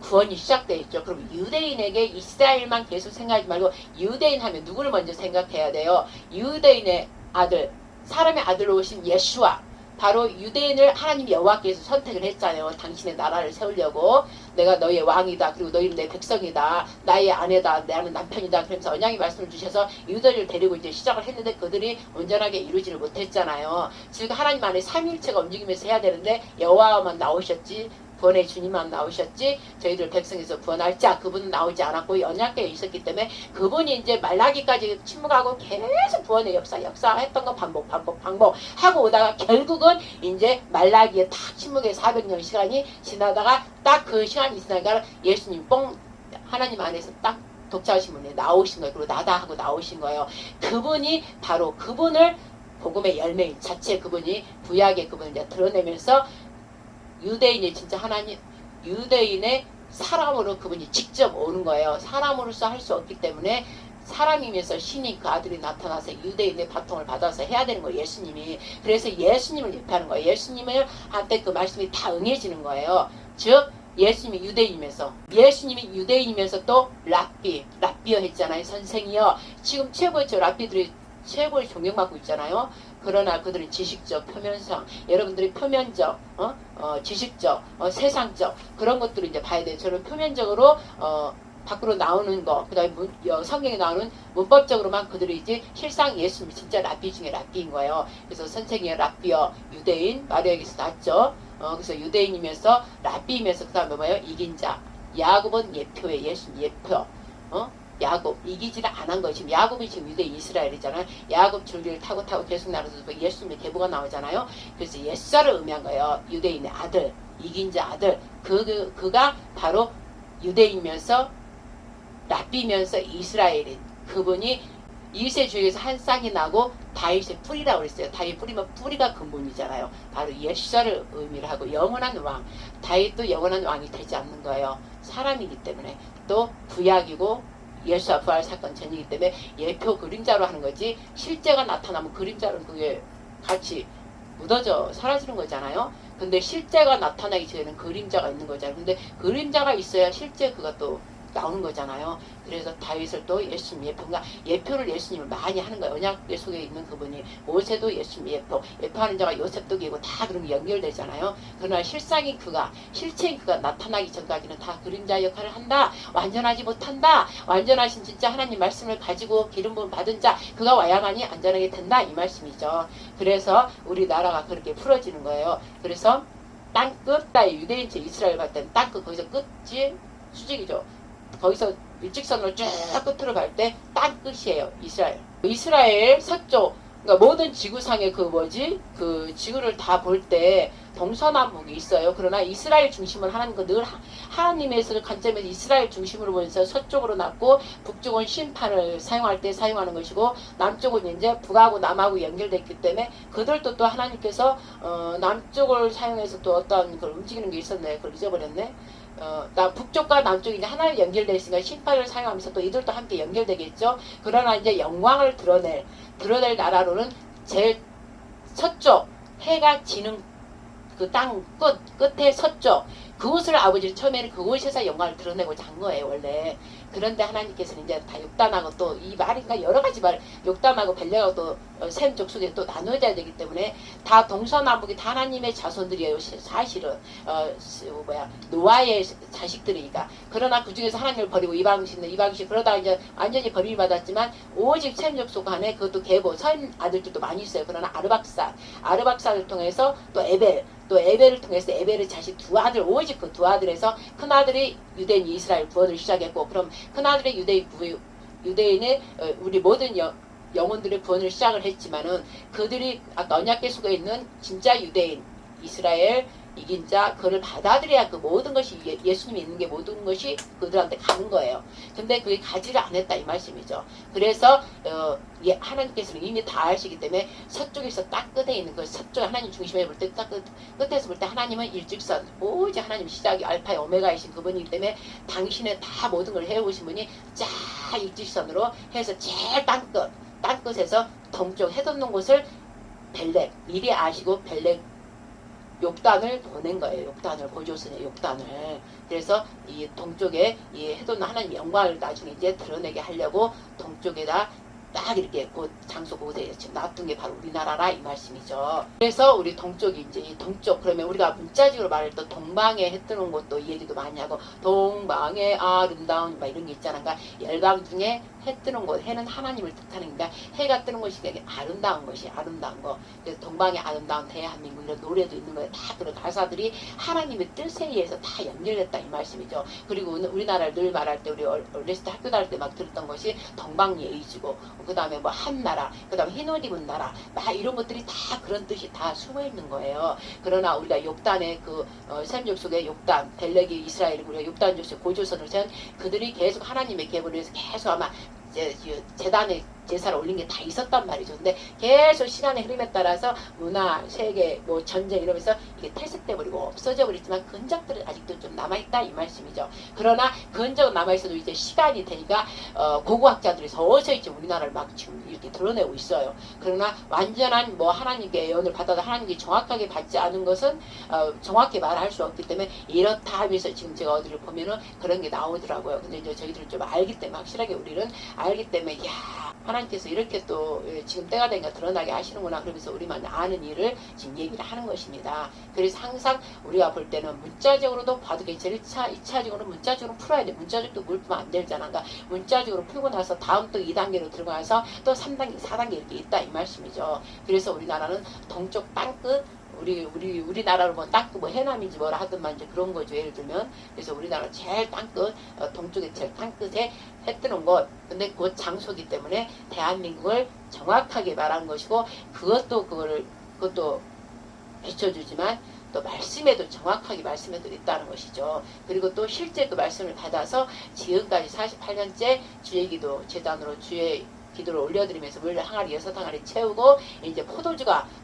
구원이 시작되어 있죠. 그럼 유대인에게 이스라엘만 계속 생각하지 말고 유대인 하면 누구를 먼저 생각해야 돼요? 유대인의 아들, 사람의 아들로 오신 예수와, 바로 유대인을 하나님 여호와께서 선택을 했잖아요. 당신의 나라를 세우려고. 내가 너희의 왕이다. 그리고 너희는 내 백성이다. 나의 아내다. 나는 남편이다. 그러면서 언약의 말씀을 주셔서 유대인을 데리고 이제 시작을 했는데 그들이 온전하게 이루지를 못했잖아요. 즉 하나님 안에 삼위일체가 움직이면서 해야 되는데 여호와만 나오셨지, 구원의 주님만 나오셨지 저희들 백성에서 구원할 자 그분은 나오지 않았고 언약궤에 있었기 때문에 그분이 이제 말라기까지 침묵하고 계속 구원의 역사했던 거 반복 하고 오다가 결국은 이제 말라기에 딱 침묵의 400년 시간이 지나다가 딱 그 시간이 지나니까 예수님 하나님 안에서 딱 독자하신 분이 나오신 거예요. 그리고 나다 하고 나오신 거예요. 그분이 바로 그분을 복음의 열매인 자체 그분이 구약의 그분을 이제 드러내면서 유대인이 진짜 하나님, 유대인의 사람으로 그분이 직접 오는 거예요. 사람으로서 할 수 없기 때문에 사람이면서 신이 그 아들이 나타나서 유대인의 바통을 받아서 해야 되는 거예요. 예수님이. 그래서 예수님을 예표하는 거예요. 예수님을 한때 그 말씀이 다 응해지는 거예요. 즉 예수님이 유대인이면서 또 랍비어 했잖아요. 선생이요. 지금 최고의 랍비들이 최고의 존경받고 있잖아요. 그러나 그들은 지식적, 표면상, 여러분들이 표면적, 지식적, 세상적 그런 것들을 이제 봐야 돼요. 저는 표면적으로 밖으로 나오는 거, 그 다음에 성경에 나오는 문법적으로만 그들이 이제 실상 예수님이 진짜 랍비 중에 랍비인 거예요. 그래서 선생이요, 랍비어, 유대인, 마리아에게서 났죠. 그래서 유대인이면서 랍비이면서 그 다음에 뭐예요? 이긴 자. 야곱은 예표에 예수님 예표. 야곱 이기지를 안 한 거예요. 지금 야곱이 지금 유대 이스라엘이잖아요. 야곱 줄기를 타고 계속 나눠서 예수님의 계보가 나오잖아요. 그래서 옛사를 의미한 거예요. 유대인의 아들, 이긴 자 아들. 그가 바로 유대이면서 랍비면서 이스라엘인 그분이 이세 주에서 한 쌍이 나고 다윗의 뿌리라고 그랬어요. 다윗 뿌리면 뿌리가 근본이잖아요. 바로 옛사를 의미를 하고 영원한 왕. 다윗도 영원한 왕이 되지 않는 거예요. 사람이기 때문에. 또 구약이고 예수와 부활 사건 전이기 때문에 예표 그림자로 하는 거지 실제가 나타나면 그림자는 그게 같이 묻어져 사라지는 거잖아요. 근데 실제가 나타나기 전에는 그림자가 있는 거잖아요. 근데 그림자가 있어야 실제 그가 또 나오는 거잖아요. 그래서 다윗을 또 예수님 예표를 예수님을 많이 하는 거예요. 언약 속에 있는 그분이 모세도 예수님 예표하는 자가 요셉도 계고 다 그런 게 연결되잖아요. 그러나 실상인 그가 실체인 그가 나타나기 전까지는 다 그림자 역할을 한다. 완전하지 못한다. 완전하신 진짜 하나님 말씀을 가지고 기름 부음 받은 자 그가 와야만이 안전하게 된다 이 말씀이죠. 그래서 우리나라가 그렇게 풀어지는 거예요. 그래서 땅끝 따위 유대인체 이스라엘 갈 때는 땅끝 거기서 끝이 수직이죠. 거기서 일직선으로 쭉 끝으로 갈 때 땅끝이에요. 이스라엘 서쪽 그러니까 모든 지구상의 그 지구를 다 볼 때 동서남북이 있어요. 그러나 이스라엘 중심은 늘 하나님의 관점에서 이스라엘 중심으로 보면서 서쪽으로 놨고 북쪽은 심판을 사용할 때 사용하는 것이고 남쪽은 이제 북하고 남하고 연결됐기 때문에 그들도 또 하나님께서 남쪽을 사용해서 또 어떤 걸 움직이는 게 있었네. 그걸 잊어버렸네. 북쪽과 남쪽이 이제 하나로 연결되어 있으니까 심판을 사용하면서 또 이들도 함께 연결되겠죠. 그러나 이제 영광을 드러낼 나라로는 제일 서쪽 해가 지는 그 땅 끝에 서쪽 그곳을 아버지는 처음에는 그곳에서 영광을 드러내고자 한 거예요 원래. 그런데 하나님께서는 이제 다 욕단하고 또 이 말이니까 여러 가지 말 욕단하고 벨레하고 또 셈 족속에 또 나눠져야 되기 때문에 다 동서남북이 다 하나님의 자손들이에요. 사실은 노아의 자식들이니까. 그러나 그 중에서 하나님을 버리고 이방신 그러다가 이제 완전히 버림을 받았지만 오직 셈 족속 안에 그것도 계보 선 아들들도 많이 있어요. 그러나 아르박사를 통해서 또 에벨을 통해서 에벨의 자식 두 아들 오직 그 두 아들에서 큰 아들이 유대인 이스라엘 구원을 시작했고 그럼 큰 아들의 유대인의 우리 모든 영혼들의 구원을 시작을 했지만은 그들이 아까 언약궤 속에 있는 진짜 유대인 이스라엘 이긴 자 그를 받아들여야 그 모든 것이 예수님이 있는 게 모든 것이 그들한테 가는 거예요. 근데 그게 가지를 안 했다 이 말씀이죠. 그래서 하나님께서는 이미 다 아시기 때문에 서쪽에서 딱 끝에 있는 그 서쪽 하나님 중심에 볼 때 딱 끝에서 볼 때 하나님은 일직선 오직 하나님 시작이 알파의 오메가이신 그분이기 때문에 당신의 다 모든 걸 해오신 분이 쫙 일직선으로 해서 제일 땅끝에서 동쪽 해돋는 곳을 벨렉 미리 아시고 벨렉 욕단을 보낸 거예요. 욕단을 고조선의 욕단을. 그래서 이 동쪽에 이 해돋는 하나님 영광을 나중에 이제 드러내게 하려고 동쪽에다 딱 이렇게 그 장소 곳에 지금 놔둔 게 바로 우리나라라 이 말씀이죠. 그래서 우리 동쪽이 이제 이 동쪽 그러면 우리가 문자적으로 말할 때 동방에 해 뜨는 것도 이 얘기도 많이 하고 동방의 아름다운 막 이런 게 있잖아. 그러니까 열방 중에 해 뜨는 곳 해는 하나님을 뜻하는 거니까 해가 뜨는 것이 되게 아름다운 것이 아름다운 거. 그래서 동방의 아름다운 대한민국 이런 노래도 있는 거예요. 다 그런 가사들이 하나님의 뜻에 의해서 다 연결됐다 이 말씀이죠. 그리고 우리나라를 늘 말할 때 우리 어렸을 때 학교 다닐 때 막 들었던 것이 동방예의지고 그 다음에 뭐 한나라, 그 다음에 흰 옷 입은 나라, 막 이런 것들이 다 그런 뜻이 다 숨어 있는 거예요. 그러나 우리가 욕단의 셈족 속의 욕단, 벨렉이 이스라엘, 우리가 욕단 족속 고조선을 세운 그들이 계속 하나님의 계보를 위해서 계속 아마 재단에 제사를 올린 게 다 있었단 말이죠. 근데 계속 시간의 흐름에 따라서 문화, 세계, 뭐 전쟁 이러면서 이게 퇴색돼 버리고 없어져 버렸지만 그 흔적들은 아직도 좀 남아있다 이 말씀이죠. 그러나 그 흔적은 남아있어도 이제 시간이 되니까 고고학자들이 서서히 이제 우리나라를 막 지금 이렇게 드러내고 있어요. 그러나 완전한 뭐 하나님께 예언을 받아도 하나님께 정확하게 받지 않은 것은 정확히 말할 수 없기 때문에 이렇다 하면서 지금 제가 어디를 보면은 그런 게 나오더라고요. 근데 이제 저희들은 좀 알기 때문에 확실하게 우리는 알기 때문에 야 하나님께서 이렇게 또 지금 때가 되니까 드러나게 하시는구나 그러면서 우리만 아는 일을 지금 얘기를 하는 것입니다. 그래서 항상 우리가 볼 때는 문자적으로도 봐도 괜찮아요. 2차적으로 문자적으로 풀어야 돼. 문자적도 물 풀면 안 되잖아. 그러니까 문자적으로 풀고 나서 다음 또 2단계로 들어가서 또 3단계, 4단계 이렇게 있다 이 말씀이죠. 그래서 우리나라는 동쪽 땅끝 우리나라로 뭐 땅끝 뭐 해남인지 뭐라 하더만 이제 그런 거죠. 예를 들면 그래서 우리나라 제일 땅끝 동쪽에 제일 땅끝에 해 뜨는 곳. 근데 그 장소기 때문에 대한민국을 정확하게 말한 것이고 그것도 비춰주지만 또 말씀에도 정확하게 말씀에도 있다는 것이죠. 그리고 또 실제 그 말씀을 받아서 지금까지 48년째 주의 기도 재단으로 주의 기도를 올려드리면서 물 항아리 6항아리 채우고 이제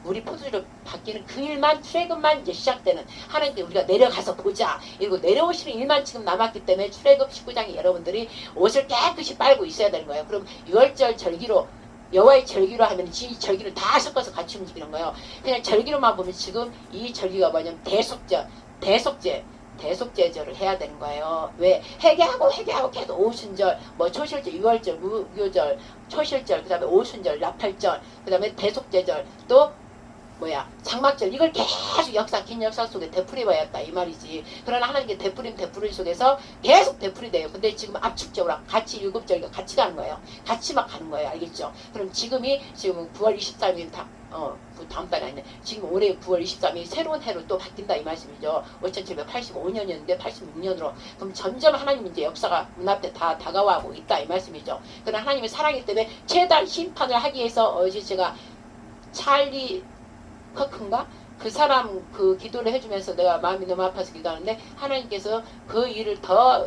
물이 포도주로 바뀌는 그 일만 출애굽만 이제 시작되는 하나님께 우리가 내려가서 보자. 그리고 내려오시는 일만 지금 남았기 때문에 출애굽 19장에 여러분들이 옷을 깨끗이 빨고 있어야 되는 거예요. 그럼 6월절 절기로 여호와의 절기로 하면 이 절기를 다 섞어서 같이 움직이는 거예요. 그냥 절기로만 보면 지금 이 절기가 뭐냐면 대속제절을 해야 되는 거예요. 왜? 회개하고 계속 오순절, 뭐 초실절, 유월절, 무교절, 초실절, 그 다음에 오순절, 나팔절, 그 다음에 대속제절, 또 장막절, 이걸 계속 긴 역사 속에 되풀이해야겠다 이 말이지. 그러나 하나님께 되풀이 속에서 계속 되풀이돼요. 근데 지금 압축적으로 같이 7절과 같이 가는 거예요. 같이 막 가는 거예요. 알겠죠? 그럼 지금 9월 23일 다음 달이 아니네. 지금 올해 9월 23일 새로운 해로 또 바뀐다 이 말씀이죠. 5785년이었는데 86년으로. 그럼 점점 하나님 이제 역사가 눈앞에 다 다가와고 있다 이 말씀이죠. 그러나 하나님의 사랑이기 때문에 최단 심판을 하기 위해서 어제 제가 찰리 커크인가? 그 사람 그 기도를 해주면서 내가 마음이 너무 아파서 기도하는데 하나님께서 그 일을 더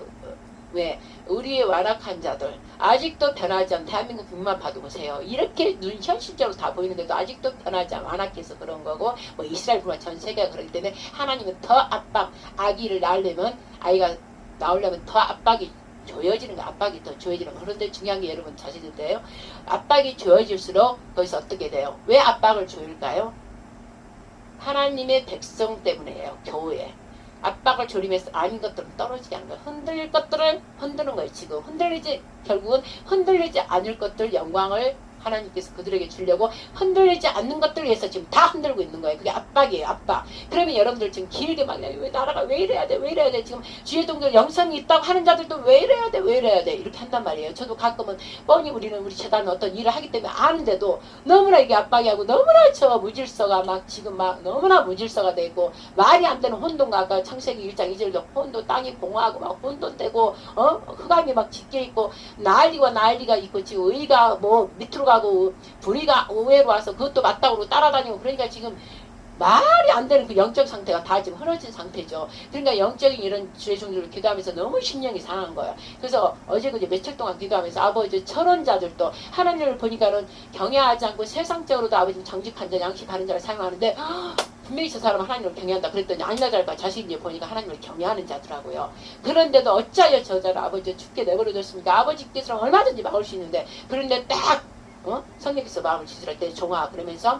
우리의 완악한 자들 아직도 변하지 않은 대한민국 국만 봐도 보세요. 이렇게 현실적으로 다 보이는데도 아직도 변하지 않아 완악해서 그런 거고 뭐 이스라엘뿐만 전 세계가 그렇기 때문에 하나님은 더 아기를 아이가 나오려면 더 압박이 조여지는 거, 압박이 더 조여지는 거. 그런데 중요한 게 여러분 자세인데요. 압박이 조여질수록 거기서 어떻게 돼요? 왜 압박을 조일까요? 하나님의 백성 때문이에요. 교회. 압박을 조림해서 아닌 것들은 떨어지게 하는 거예요. 흔들릴 것들은 흔드는 거예요. 지금 결국은 흔들리지 않을 것들 영광을 하나님께서 그들에게 주려고 흔들리지 않는 것들을 위해서 지금 다 흔들고 있는 거예요. 그게 압박이에요. 압박. 그러면 여러분들 지금 길게 막 왜 나라가 왜 이래야 돼 지금 주의 동족 영성이 있다고 하는 자들도 왜 이래야 돼 이렇게 한단 말이에요. 저도 가끔은 뻔히 우리 재단은 어떤 일을 하기 때문에 아는데도 너무나 이게 압박이 하고 너무나 무질서가 지금 너무나 무질서가 되고 말이 안 되는 혼돈과 아까 창세기 1장 2절도 혼돈 땅이 공허하고 막 혼돈되고 흑암이 막 짙게 있고 난리가 있고 지금 의가 밑으로 가고 불의가 우회로 와서 그것도 맞다고 따라다니고 그러니까 지금 말이 안 되는 그 영적 상태가 다 지금 흐려진 상태죠. 그러니까 영적인 이런 주의 종들을 기도하면서 너무 심령이 상한 거예요. 그래서 어제 며칠 동안 기도하면서 아버지 철원자들도 하나님을 보니까는 경외하지 않고 세상적으로도 아버지 정직한 자 양식하는 자를 사용하는데 분명히 저 사람은 하나님을 경외한다 그랬더니 아니나 다를까 자신이 보니까 하나님을 경외하는 자더라고요. 그런데도 어찌하여 저 자를 아버지 죽게 내버려뒀습니까? 아버지께서는 얼마든지 막을 수 있는데 그런데 딱 성령께서 마음을 지지할 때 종아 그러면서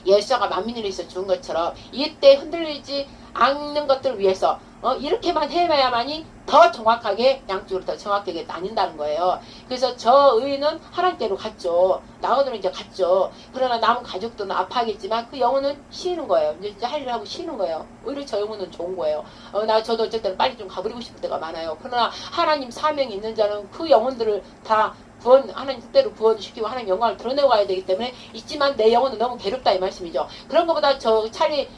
예수가 만민을 위해서 죽은 것처럼 이때 흔들리지 않는 것들을 위해서 이렇게만 해야만이 더 정확하게 양쪽으로 더 정확하게 나뉜다는 거예요. 그래서 저 의는 하나님께로 갔죠. 나오는 이제 갔죠. 그러나 남은 가족들은 아파하겠지만 그 영혼은 쉬는 거예요. 이제 할 일을 하고 쉬는 거예요. 오히려 저 영혼은 좋은 거예요. 저도 어쨌든 빨리 좀 가버리고 싶을 때가 많아요. 그러나 하나님 사명이 있는 자는 그 영혼들을 다 하나님 뜻대로 구원시키고 하나님 영광을 드러내고 가야 되기 때문에 있지만 내 영혼은 너무 괴롭다 이 말씀이죠. 그런 것보다 저 차라리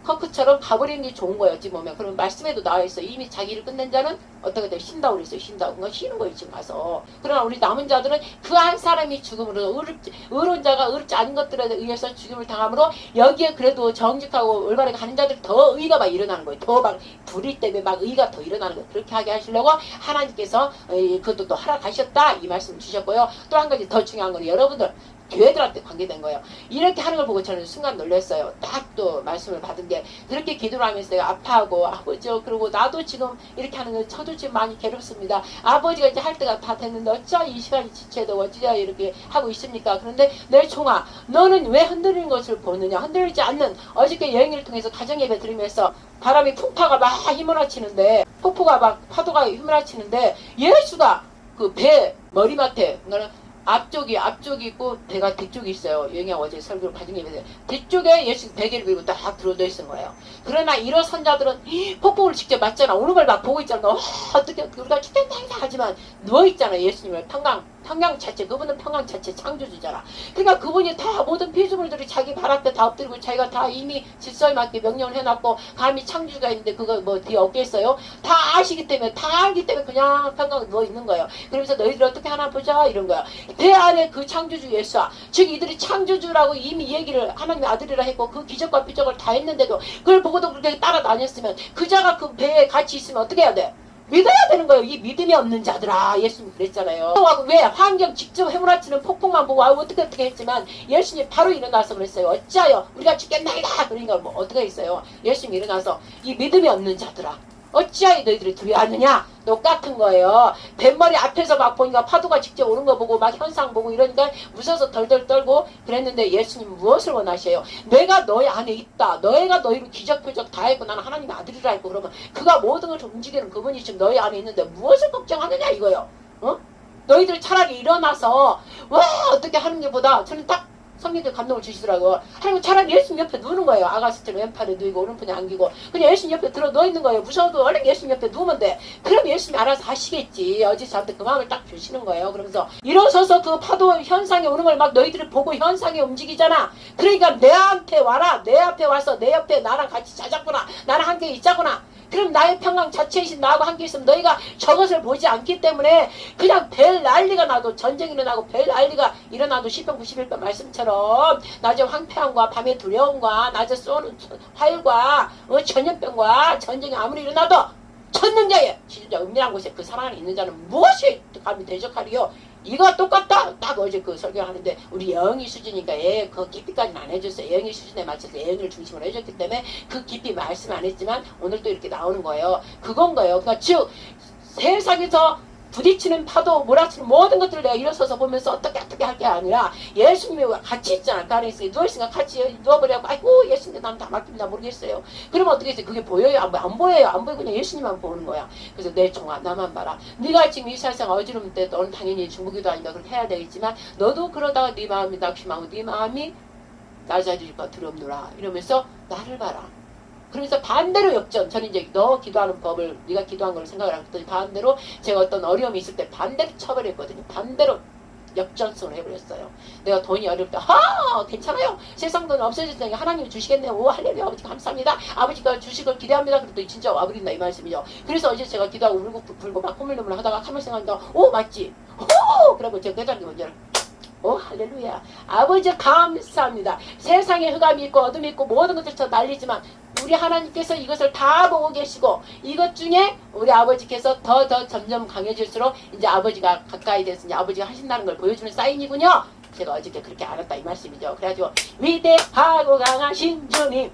커크처럼 가버리는 게 좋은 거예요. 지금 보면. 그러면 말씀에도 나와 있어. 이미 자기 일을 끝낸 자는 어떻게 돼요? 쉰다고 그랬어요. 쉰다고. 그러니까 쉬는 거예요. 지금 가서. 그러나 우리 남은 자들은 그 한 사람이 죽음으로 의로운 자가 의롭지 않은 것들에 의해서 죽음을 당함으로 여기에 그래도 정직하고 올바르게 가는 자들이 더 의가 막 일어나는 거예요. 더 막 불의 때문에 막 의가 더 일어나는 거예요. 그렇게 하게 하시려고 하나님께서 그것도 또 허락하셨다 이 말씀을 주셨고요. 또 한 가지 더 중요한 건 여러분들 교회들한테 관계된 거예요. 이렇게 하는 걸 보고 저는 순간 놀랐어요. 딱 또 말씀을 받은 게 그렇게 기도를 하면서 내가 아파하고 아버지 그리고 나도 지금 이렇게 하는 거 저도 지금 많이 괴롭습니다. 아버지가 이제 할 때가 다 됐는데 어찌 이 시간이 지체도 어찌야 이렇게 하고 있습니까? 그런데 내 종아 너는 왜 흔들리는 것을 보느냐? 흔들리지 않는 어저께 여행을 통해서 가정예배 드리면서 바람이 풍파가 막 휘몰아치는데 폭포가 막 파도가 휘몰아치는데 예수가 그 배 머리맡에 앞쪽이 있고 배가 뒤쪽이 있어요. 여행양 어제 설교를 가정예배 뒤쪽에 예수 베개를 밀고 딱 들어져 있는 거예요. 그러나 일어선 자들은 폭풍을 직접 맞잖아. 오는 걸 막 보고 있잖아. 어떻게 우리가 죽겠다 하지만 누워있잖아. 예수님을 탄광 평강 자체, 그분은 평강 자체 창조주잖아. 그러니까 그분이 다 모든 피조물들이 자기 발 앞에 다 엎드리고 자기가 다 이미 질서에 맞게 명령을 해놨고 감히 창조주가 있는데 그거 뭐 뒤에 없겠어요? 다 아시기 때문에, 다 알기 때문에 그냥 평강 누워 있는 거예요. 그러면서 너희들 어떻게 하나 보자 이런 거야. 배 안에 그 창조주 예수와 즉 이들이 창조주라고 이미 얘기를 하나님의 아들이라 했고 그 기적과 비적을 다 했는데도 그걸 보고도 그렇게 따라다녔으면 그 자가 그 배에 같이 있으면 어떻게 해야 돼? 믿어야 되는 거예요. 이 믿음이 없는 자들아. 예수님 그랬잖아요. 왜? 환경 직접 해무라치는 폭풍만 보고 어떻게 했지만 예수님 바로 일어나서 그랬어요. 어찌하여 우리가 죽겠나이다. 그러니까 뭐 어떻게 했어요? 예수님 일어나서 이 믿음이 없는 자들아. 어찌하여 너희들이 두려워하느냐? 똑같은 거예요. 뱃머리 앞에서 막 보니까 파도가 직접 오는 거 보고 막 현상 보고 이러니까 무서워서 덜덜 떨고 그랬는데 예수님 무엇을 원하셔요? 내가 너희 안에 있다. 너희가 너희로 기적 표적 다 했고 나는 하나님의 아들이라 했고 그러면 그가 모든 걸 움직이는 그분이 지금 너희 안에 있는데 무엇을 걱정하느냐 이거요. 어? 너희들 차라리 일어나서 와 어떻게 하는 게 보다 저는 딱 성령께 감동을 주시더라고. 하나님 차라리 예수님 옆에 누우는 거예요. 아가스처럼 왼팔에 누이고 오른팔에 안기고 그냥 예수님 옆에 들어 누워있는 거예요. 무서워도 얼른 예수님 옆에 누우면 돼. 그럼 예수님이 알아서 하시겠지. 어제 저한테 그 마음을 딱 주시는 거예요. 그러면서 일어서서 그 파도 현상에 오는 걸 막 너희들이 보고 현상에 움직이잖아. 그러니까 내한테 와라. 내 앞에 와서 내 옆에 나랑 같이 자자꾸나. 나랑 함께 있자꾸나. 그럼 나의 평강 자체이신 나하고 함께 있으면 너희가 저것을 보지 않기 때문에 그냥 별 난리가 나도 전쟁이 일어나고 별 난리가 일어나도 시편 91편 말씀처럼 낮에 황폐함과 밤에 두려움과 낮에 쏘는 화일과 전염병과 전쟁이 아무리 일어나도 천년자의 지존자 은밀한 곳에 그 사랑 안에 있는 자는 무엇이 감히 대적하리요. 이거 똑같다. 딱 어제 그 설교하는데 우리 영이 수준이니까 그 깊이까지는 안 해줬어요. 영이 수준에 맞춰서 영을 중심으로 해줬기 때문에 그 깊이 말씀 안 했지만 오늘 또 이렇게 나오는 거예요. 그건 거예요. 그러니까 즉 세상에서 부딪히는 파도, 몰아치는 모든 것들을 내가 일어서서 보면서 어떻게 할 게 아니라 예수님이 같이 있잖아. 그 안에 있으니까 누워있으니까 같이 누워버려고 아이고 예수님 나는 다 맡깁니다 모르겠어요. 그러면 어떻게 했어요? 그게 보여요? 안 보여요? 안 보이고 그냥 예수님만 보는 거야. 그래서 내 종아 나만 봐라. 네가 지금 이 세상 어지러울 때 너는 당연히 중보기도 아니까 그렇게 해야 되겠지만 너도 그러다가 네 마음이 낙심하고 네 마음이 낮아질까 두렵노라 이러면서 나를 봐라. 그러면서 반대로 역전. 저는 이제 너 기도하는 법을 네가 기도한 걸 생각을 하고 있더니 반대로 제가 어떤 어려움이 있을 때 반대로 쳐버렸거든요. 반대로 역전승을 해버렸어요. 내가 돈이 어렵다. 괜찮아요. 세상 돈 없어질 때 하나님이 주시겠네요. 오 할렐루야 아버지 감사합니다. 아버지가 주실 걸 기대합니다. 그랬더니 진짜 와버린다 이 말씀이죠. 그래서 어제 제가 기도하고 울고 불고 막 콧물눈물 하다가 가만히 생각한다. 오 맞지. 그러고 제가 깨닫는 먼저 오 할렐루야 아버지 감사합니다. 세상에 흑암이 있고 어둠이 있고 모든 것들 다 날리지만 우리 하나님께서 이것을 다 보고 계시고 이것 중에 우리 아버지께서 더 점점 강해질수록 이제 아버지가 가까이 돼서 이제 아버지가 하신다는 걸 보여주는 사인이군요. 제가 어저께 그렇게 알았다 이 말씀이죠. 그래가지고 위대하고 강하신 주님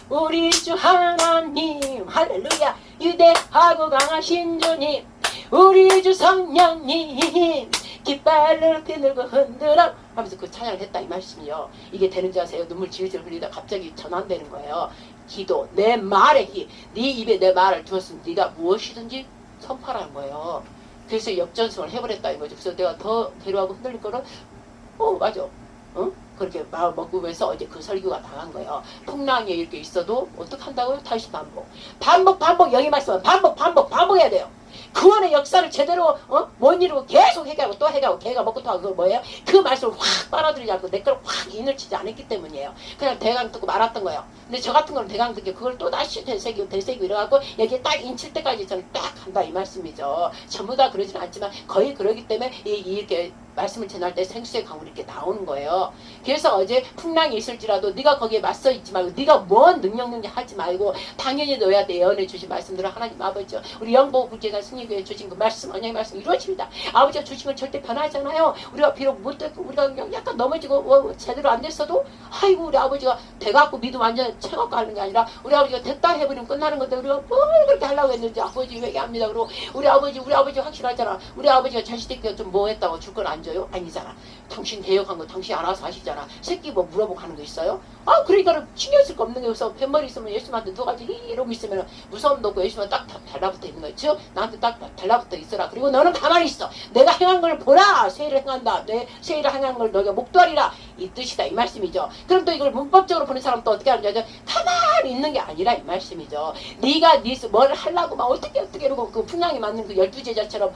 우리 주 하나님 할렐루야 위대하고 강하신 주님 우리 주 성령님 깃발을 이렇게 들고 흔들어 하면서 그 찬양을 했다 이 말씀이요. 이게 되는 줄 아세요? 눈물 질질 흘리다 갑자기 전환되는 거예요. 기도 내 말에 네 입에 내 말을 두었으면 네가 무엇이든지 선포하라는 거예요. 그래서 역전승을 해버렸다 이거죠. 그래서 내가 더 괴로워하고 흔들릴 거를 맞아. 그렇게 마음 먹으면서 어제 그 설교가 나간 거예요. 풍랑이 이렇게 있어도 어떡한다고요? 다시 반복 영의 말씀은 반복해야 돼요. 구원의 역사를 제대로 못 이루고 계속 해가고 또 해가고 개가 먹고 또 하고 그거 뭐예요? 그 말씀을 확 빨아들이지 않고 내 걸 확 인을 치지 않았기 때문이에요. 그냥 대강 듣고 말았던 거예요. 근데 저 같은 거는 대강 듣게 그걸 또 다시 되새기고 이래갖고 여기에 딱 인칠 때까지 저는 딱 한다 이 말씀이죠. 전부 다 그러지는 않지만 거의 그러기 때문에 이렇게 말씀을 전할 때 생수의 강물이 이렇게 나오는 거예요. 그래서 어제 풍랑이 있을지라도 네가 거기에 맞서 있지 말고 네가 뭔 능력 하지 말고 당연히 너야 내 예언해 주신 말씀들을 하나님 아버지 우리 영보 국제단 승리교회 주신 그 말씀 언약의 말씀 이루어집니다. 아버지가 주신 건 절대 변하잖아요. 우리가 비록 못됐고 우리가 그냥 약간 넘어지고 제대로 안 됐어도 아이고 우리 아버지가 돼갖고 믿음 완전 채갖고 하는 게 아니라 우리 아버지가 됐다 해버리면 끝나는 건데 우리가 뭘 그렇게 하려고 했는지 아버지 회개합니다. 그리고 우리 아버지 확실하잖아. 우리 아버지가 자식들께 좀 뭐 했다고 줄 건 안 줘요? 아니잖아. 당신 개혁한 거 당신 알아서 하시잖아. 새끼 뭐 물어보고 하는 거 있어요? 그러니까 신경 쓸 거 없는 게 없어. 뱃머리 있으면 예수님한테 누가지 이러고 있으면 무서움도 없고 예수님은 딱 달라붙어 있는 거예요. 즉 나한테 딱 달라붙어 있어라. 그리고 너는 가만히 있어. 내가 행한 걸 보라. 세일을 행한다. 내 세일을 행한 걸 너희가 목도하리라. 이 뜻이다. 이 말씀이죠. 그럼 또 이걸 문법적으로 보는 사람 또 어떻게 하느냐. 가만히 있는 게 아니라 이 말씀이죠. 네가 뭘 하려고 막 어떻게 이러고 그 풍랑이 맞는 그 12제자처럼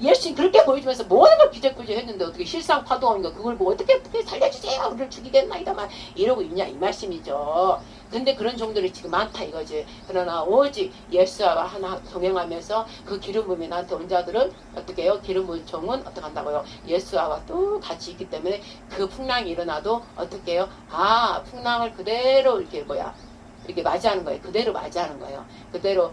예수님 그렇게 보여주면서 모든 걸 기적구조 했는데 어떻게 실상 파동하니까 그걸 보고 어떻게 살려주세요 우리를 죽이겠나이다 막 이러고 있냐 이 말씀이죠. 근데 그런 종들이 지금 많다 이거지. 그러나 오직 예수와 하나 동행하면서 그 기름 부음이 나한테 온 자들은 어떻게 해요? 기름 부은 종은 어떻게 한다고요? 예수와 또 같이 있기 때문에 그 풍랑이 일어나도 어떻게 해요? 아 풍랑을 그대로 이렇게 이렇게 맞이하는 거예요. 그대로 맞이하는 거예요. 그대로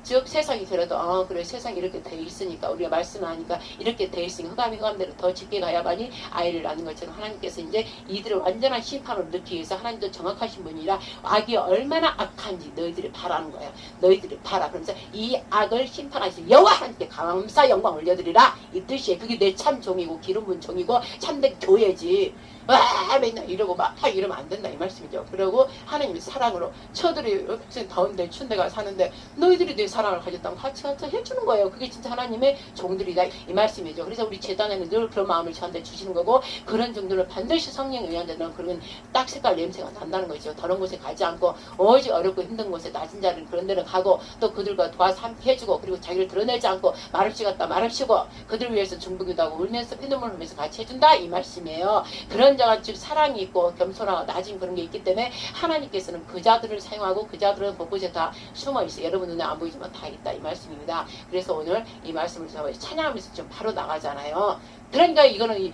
즉 세상이 그래도 그래 세상이 이렇게 돼 있으니까 우리가 말씀하니까 이렇게 돼 있으니 흑암대로 더 짙게 가야만이 아이를 낳는 것처럼 하나님께서 이제 이들을 완전한 심판을 넣기 위해서 하나님도 정확하신 분이라 악이 얼마나 악한지 너희들이 바라는 거예요. 너희들이 바라. 그러면서 이 악을 심판하신 여호와 하나님께 감사 영광 올려드리라 이 뜻이에요. 그게 내 참 종이고 기름 부은 종이고 참된 교회지. 와 맨날 이러고 막 이러면 안 된다 이 말씀이죠. 그리고 하나님이 사랑으로 처들이 더운데 춘데가 사는데 너희들이 내 사랑을 가졌다면 같이 해주는 거예요. 그게 진짜 하나님의 종들이다 이 말씀이죠. 그래서 우리 제단에는 늘 그런 마음을 저한테 주시는 거고 그런 정도는 반드시 성령에 의한 데는 그런 딱 색깔 냄새가 난다는 거죠. 더러운 곳에 가지 않고 오직 어렵고 힘든 곳에 낮은 자리는 그런 데는 가고 또 그들과 도와서 함께 해주고 그리고 자기를 드러내지 않고 말없이 갔다 말없이고 그들 위해서 중보기도 하고 울면서 피눈물 흘리면서 같이 해준다 이 말씀이에요. 그런 자가 즉 사랑이 있고 겸손하고 낮은 그런 게 있기 때문에 하나님께서는 그 자들을 사용하고 그 자들은 곳곳에 다 숨어 있어. 여러분 눈에 안 보이지만 다 있다 이 말씀입니다. 그래서 오늘 이 말씀을 찬양하면서 좀 바로 나가잖아요. 그러니까 이거는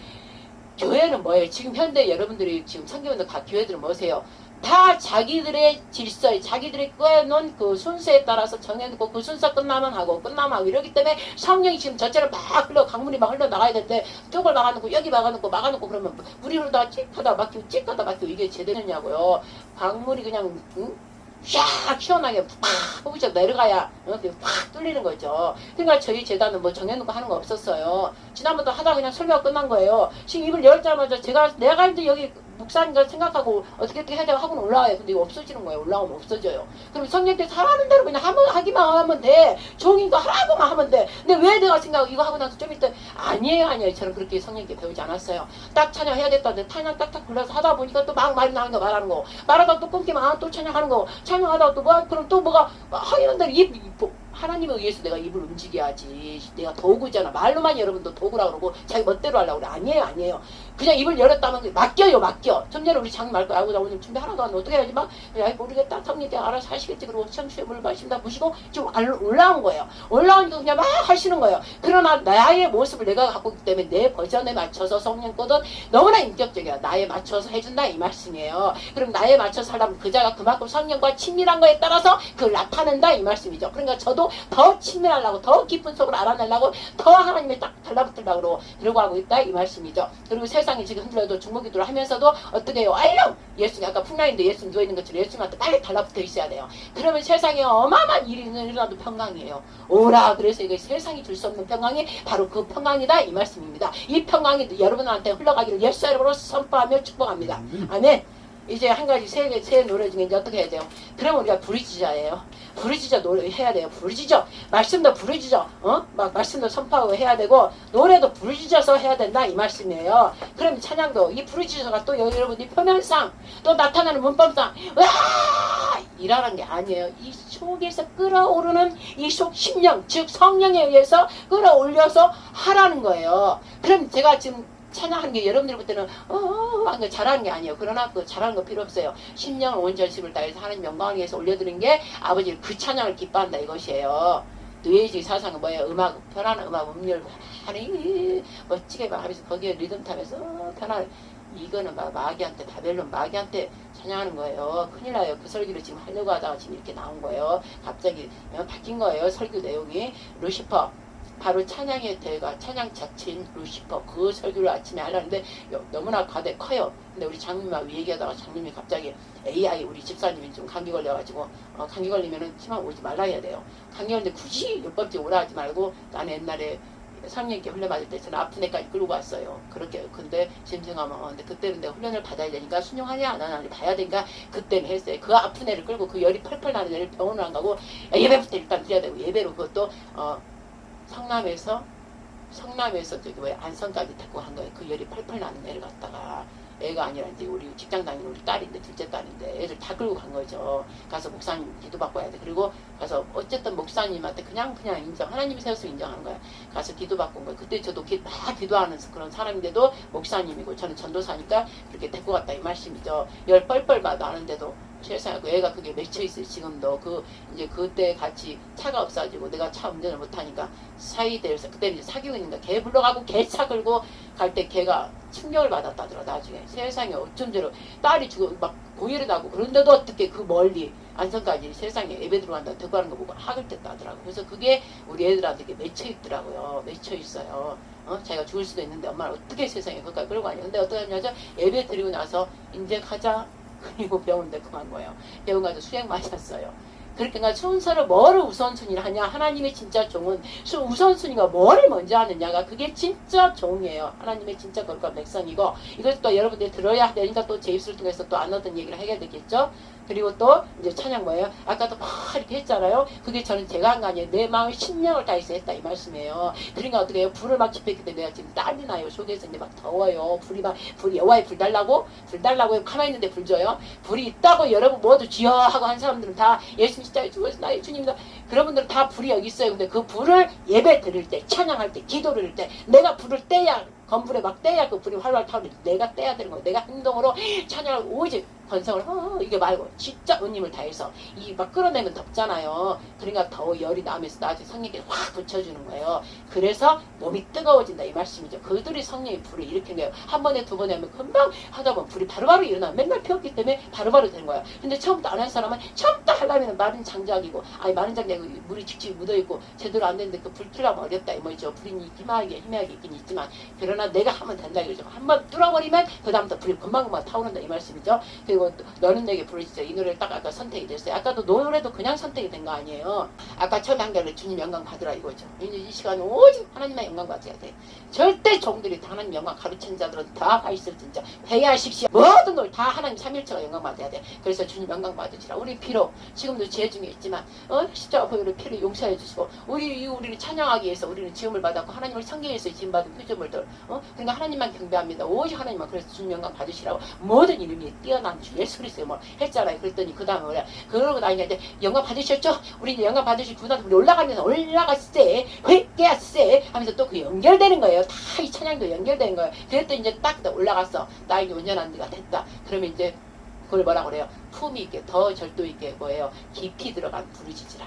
교회는 뭐예요? 지금 현대 여러분들이 지금 성경에도 각 교회들은 뭐세요? 다 자기들의 질서에 자기들이 꿰놓은 그 순서에 따라서 정해놓고 그 순서 끝나면 하고 이러기 때문에 성령이 지금 저처럼 막 흘러 강물이 막 흘러나가야 되는데 쪽을 막아놓고 여기 막아놓고 그러면 물이 흐르다가 찍하다 막히고 이게 제대로냐고요. 강물이 그냥 샥 시원하게 팍 후져 내려가야 팍 뚫리는 거죠. 그러니까 저희 재단은 뭐 정해놓고 하는 거 없었어요. 지난번도 하다 그냥 설교가 끝난 거예요. 지금 입을 열자마자 내가 이제 여기 목사님과 생각하고 어떻게 해야 되고 하고는 올라와요. 근데 이거 없어지는 거예요. 올라오면 없어져요. 그럼 성령께서 하라는 대로 그냥 하기만 하면 돼. 종이가 하라고만 하면 돼. 근데 왜 내가 생각하고 이거 하고 나서 좀 이따 아니에요. 저는 그렇게 성령께 배우지 않았어요. 딱 찬양해야겠다는데 찬양 딱딱 불러서 하다 보니까 또 막 말이 나는 거 말하는 거 말하다가 또 끊기면 또 찬양하는 거 찬양하다가 또 그럼 또 뭐가 하기는 대로 하나님에 의해서 내가 입을 움직여야지. 내가 도구잖아. 말로만 여러분도 도구라 그러고 자기 멋대로 하려고 그래. 아니에요. 그냥 입을 열었다면 맡겨. 좀 전에 우리 장님 말 거야. 나 오늘 준비 하나도 안 해. 어떻게 해야지 막 모르겠다. 성령께 알아서 하시겠지. 그러고 청수에 물 마신다 무시고 지금 올라온 거예요. 올라오니까 그냥 막 하시는 거예요. 그러나 나의 모습을 내가 갖고 있기 때문에 내 버전에 맞춰서 성령 거든 너무나 인격적이야. 나에 맞춰서 해준다 이 말씀이에요. 그럼 나에 맞춰서 하려면 그자가 그만큼 성령과 친밀한 거에 따라서 그걸 나타낸다 이 말씀이죠. 그러니까 저도 더 친밀하려고 더 깊은 속을 알아내려고 더 하나님에 딱 달라붙으려고 그러고 하고 있다 이 말씀이죠. 그리고 세상이 지금 흔들려도 중보기도를 하면서도 어떻게 해요? 얼른 예수님 아까 풍랑인데 예수님 누워있는 것처럼 예수님한테 빨리 달라붙어 있어야 돼요. 그러면 세상에 어마어마한 일이 일어나도 평강이에요. 오라 그래서 이게 세상이 줄 수 없는 평강이 바로 그 평강이다 이 말씀입니다. 이 평강이 여러분한테 흘러가기를 예수 이름으로 선포하며 축복합니다. 아멘. 이제 한 가지 새 노래 중에 이제 어떻게 해야 돼요? 그럼 우리가 부르짖어예요. 부르짖어 노래 해야 돼요. 부르짖어. 말씀도 부르짖어. 막 말씀도 선포하고 해야 되고 노래도 부르짖어서 해야 된다 이 말씀이에요. 그럼 찬양도 이 부르짖어가 또 여러분이 표면상 또 나타나는 문법상 와 이라는 게 아니에요. 이 속에서 끌어오르는 이 속 심령 즉 성령에 의해서 끌어올려서 하라는 거예요. 그럼 제가 지금 찬양하는 게 여러분들 볼 때는 하는 잘하는 게 아니에요. 그러나 그 잘하는 거 필요 없어요. 심령을 온 전심을 다해서 하나님 영광을 위해서 올려드린 게 아버지 그 찬양을 기뻐한다 이것이에요. 뇌지 사상은 뭐예요? 편안한 음악 음률 하니 멋지게 막 하면서 거기에 리듬 타면서 편안 이거는 막 마귀한테 바벨론 마귀한테 찬양하는 거예요. 큰일 나요. 그 설교를 지금 하려고 하다가 지금 이렇게 나온 거예요. 갑자기 바뀐 거예요. 설교 내용이 루시퍼 바로 찬양의 대가 찬양 자체인 루시퍼 그 설교를 아침에 하려는데 너무나 과대 커요. 근데 우리 장님하고 얘기하다가 장님이 갑자기 AI 우리 집사님이 좀 감기 걸려가지고 감기 걸리면은 치마 오지 말라 해야 돼요. 감기 걸리는데 굳이 몇 번째 오라 하지 말고 나는 옛날에 성령께 훈련 받을 때 저는 아픈 애까지 끌고 왔어요. 그렇게 근데 지금 생각하면 근데 그때는 내가 훈련을 받아야 되니까 순종하냐 안 하냐 봐야 되니까 그때는 했어요. 그 아픈 애를 끌고 그 열이 펄펄 나는 애를 병원을 안 가고 예배부터 일단 드려야 되고 예배로 그것도 성남에서 저기 안성까지 데리고 한 거예요. 그 열이 펄펄 나는 애를 갖다가 애가 아니라 이제 우리 직장 다니는 우리 딸인데 둘째 딸인데 애들 다 끌고 간 거죠. 가서 목사님 기도받고 와야 돼. 그리고 가서 어쨌든 목사님한테 그냥 인정, 하나님이 세워서 인정하는 거야. 가서 기도받고 온 거야. 그때 저도 막 기도하는 그런 사람인데도 목사님이고 저는 전도사니까 그렇게 데리고 갔다 이 말씀이죠. 열 뻘뻘 나는데도 세상에 그 애가 그게 맺혀 있어요. 지금도 이제 그때 같이 차가 없어지고 내가 차 운전을 못하니까 사이대에서 그때 이제 사귀고 있는데 걔 불러가고 걔 차 끌고 갈 때 걔가 충격을 받았다더라. 나중에 세상에 어쩜 저러 딸이 죽어 막 고혈을 하고 그런데도 어떻게 그 멀리 안성까지 세상에 예배 들어간다 듣고 하는 거 보고 학을 뗐다더라고. 그래서 그게 우리 애들한테 맺혀 있더라고요. 맺혀 있어요. 자기가 죽을 수도 있는데 엄마는 어떻게 세상에 그까지 끌고 가냐. 근데 어떻게 하냐죠. 예배 드리고 나서 이제 가자. 그리고 병원 데리고 거예요. 병원 가서 수액 맞았어요. 그러니까 순서를 뭐를 우선순위를 하냐. 하나님의 진짜 종은 우선순위가 뭐를 먼저 하느냐가 그게 진짜 종이에요. 하나님의 진짜 거룩한 백성이고 이것도 또 여러분들이 들어야 되니까 또 제 입술을 통해서 또 안 얻은 얘기를 해결되겠죠. 그리고 또 이제 찬양 뭐예요? 아까도 막 이렇게 했잖아요. 그게 저는 제가 한 거 아니에요. 내 마음의 신령을 다해서 했다 이 말씀이에요. 그러니까 어떻게 해요? 불을 막 집혔기 때문에 내가 지금 땀이 나요. 속에서 이제 막 더워요. 불이 여호와의 불 달라고 가만히 있는데 불 줘요. 불이 있다고 여러분 모두 지어 하고 한 사람들은 다 예수님 십자가에 죽어서 나의 주님이다. 그런 분들은 다 불이 여기 있어요. 근데 그 불을 예배 드릴 때, 찬양할 때, 기도를 할 때 내가 불을 떼야 건불에 막 떼야 그 불이 활활 타오르. 내가 떼야 되는 거예요. 내가 행동으로 찬양을 오직 건성을 이게 말고 진짜 은님을 다해서 이 막 끌어내면 덥잖아요. 그러니까 더 열이 나면서 나중에 성령께 확 붙여주는 거예요. 그래서 몸이 뜨거워진다 이 말씀이죠. 그들이 성령의 불을 일으킨 거예요. 한 번에 두 번에 하면 금방 하다 보면 불이 바로바로 일어나. 맨날 피웠기 때문에 바로바로 되는 거예요. 근데 처음부터 안 한 사람은 처음부터 하려면 마른 장작이고 마른 장작이고 물이 칙칙 묻어있고 제대로 안 되는데 그 불 뚫으면 어렵다 이 말이죠. 불이 희미하게 있긴 있지만 그러나 내가 하면 된다 이거죠. 한번 뚫어버리면 그 다음부터 불이 금방금방 타오른다 이 말씀이죠. 그리고 너는 내게 불을 지져 이 노래를 딱 아까 선택이 됐어요. 아까도 노래도 그냥 선택이 된 거 아니에요. 아까 처음에 한 개를 주님 영광 받으라 이거죠. 이제 이 시간은 오직 하나님의 영광 받아야 돼. 절대 종들이 다 하나님 영광 가르치는 자들은 다 가 있을 진짜 회개하십시오. 모든 걸 다 하나님 삼일체가 영광 받아야 돼. 그래서 주님 영광 받으시라. 우리 피로 지금도 죄 중에 있지만 십자가 보혈의 피로 용서해 주시고 우리를 찬양하기 위해서 우리는 지음을 받았고 하나님을 섬기기 위해서 지음 받은 표조물들 그러니까 하나님만 경배합니다. 오직 하나님만. 그래서 주님 영광 받으시라고 모든 이름이 뛰어난 주 예수 그리스도의 뭐 했잖아요. 그랬더니 그 다음에 뭐야 그러고 나니까 이제 영광 받으셨죠? 우리 이제 영광 받으시고 그 다음에 우리 올라갔세 회개하세 하면서 또 그 연결되는 거예요. 다 이 찬양도 연결되는 거예요. 그랬더니 이제 딱 올라갔어. 나 이제 온전한 네가 됐다. 그러면 이제 그걸 뭐라 그래요? 품위 있게 더 절도 있게 뭐예요? 깊이 들어간 부르짖으라.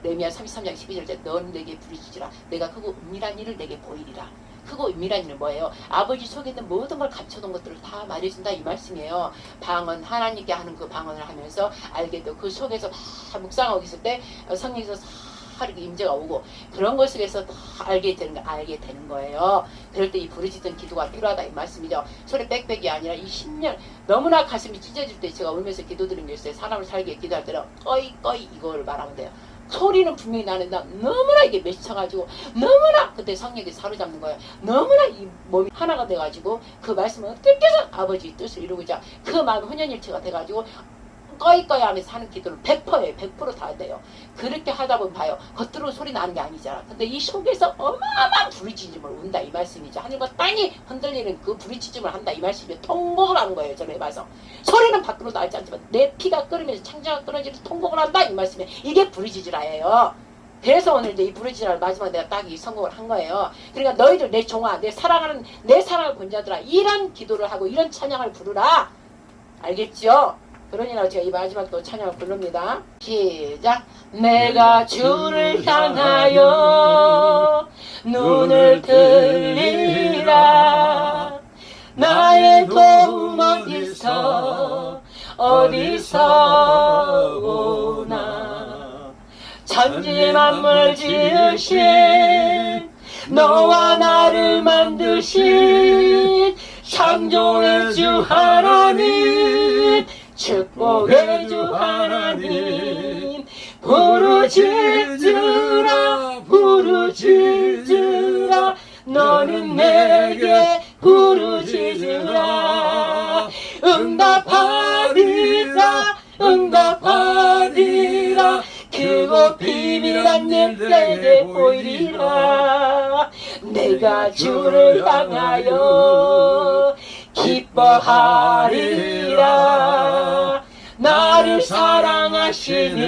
레미야 33장 12절째 너는 내게 부르짖으라. 내가 크고 은밀한 일을 내게 보이리라. 크고 은밀한 일은 뭐예요? 아버지 속에 있는 모든 걸 감춰놓은 것들을 다 말해준다 이 말씀이에요. 방언 하나님께 하는 그 방언을 하면서 알게도 그 속에서 다 묵상하고 있을 때 성령에서 이렇게 임재가 오고 그런 것에서 다 알게 되는 거예요. 그럴 때 이 부르짖던 기도가 필요하다 이 말씀이죠. 소리 빽빽이 아니라 이 10년 너무나 가슴이 찢어질 때 제가 울면서 기도드린 게 있어요. 사람을 살게 기도할 때는 꺼이 이걸 말하면 돼요. 소리는 분명히 나는데 너무나 이게 맺혀가지고 너무나 그때 성령이 사로잡는 거예요. 너무나 이 몸이 하나가 돼가지고 그 말씀을 어떻게 해서 아버지 뜻을 이루고자 그 마음 혼연일체가 돼가지고 꺼이 하면서 하는 기도를 100%예요. 100%다 돼요. 그렇게 하다 보면 봐요. 겉으로 소리 나는 게 아니잖아. 근데 이 속에서 어마어마한 부르짖음을 운다 이 말씀이죠. 하늘과 땅이 흔들리는 그 부르짖음을 한다 이 말씀이죠. 통곡을 하는 거예요. 저를 해봐서. 소리는 밖으로 나지 않지만 내 피가 끓으면서 창자가 끊어지면서 통곡을 한다 이 말씀이에요. 이게 부르짖으라예요. 그래서 오늘 이제 이 부르짖으라 마지막 내가 딱 이 선곡을 한 거예요. 그러니까 너희들 내 종아 내 사랑을 본자들아 이런 기도를 하고 이런 찬양을 부르라. 알겠죠? 그러니까 제가 이 마지막 또 찬양을 부릅니다. 시작. 내가 주를 향하여 눈을 들리라. 나의 도움 어디서 오나. 천지 만물 지으신 너와 나를 만드신 창조의 주 하나님 축복의 주 하나님 부르짖으라 너는 내게 부르짖으라 응답하리라 그곳 비밀한 일 내게 보이리라 내가 주를 향하여 기뻐하리라. 나를 사랑하시는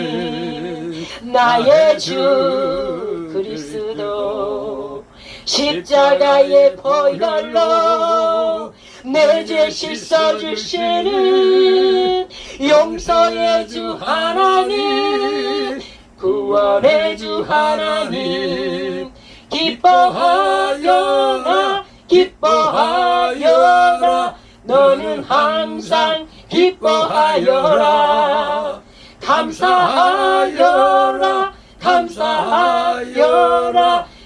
나의 주 그리스도 십자가의 보혈로 내 죄 씻어주시는 용서의 주 하나님, 구원의 주 하나님, 기뻐하여라 기뻐하여라. 너는 항상 기뻐하여라. 감사하여라 감사하여라.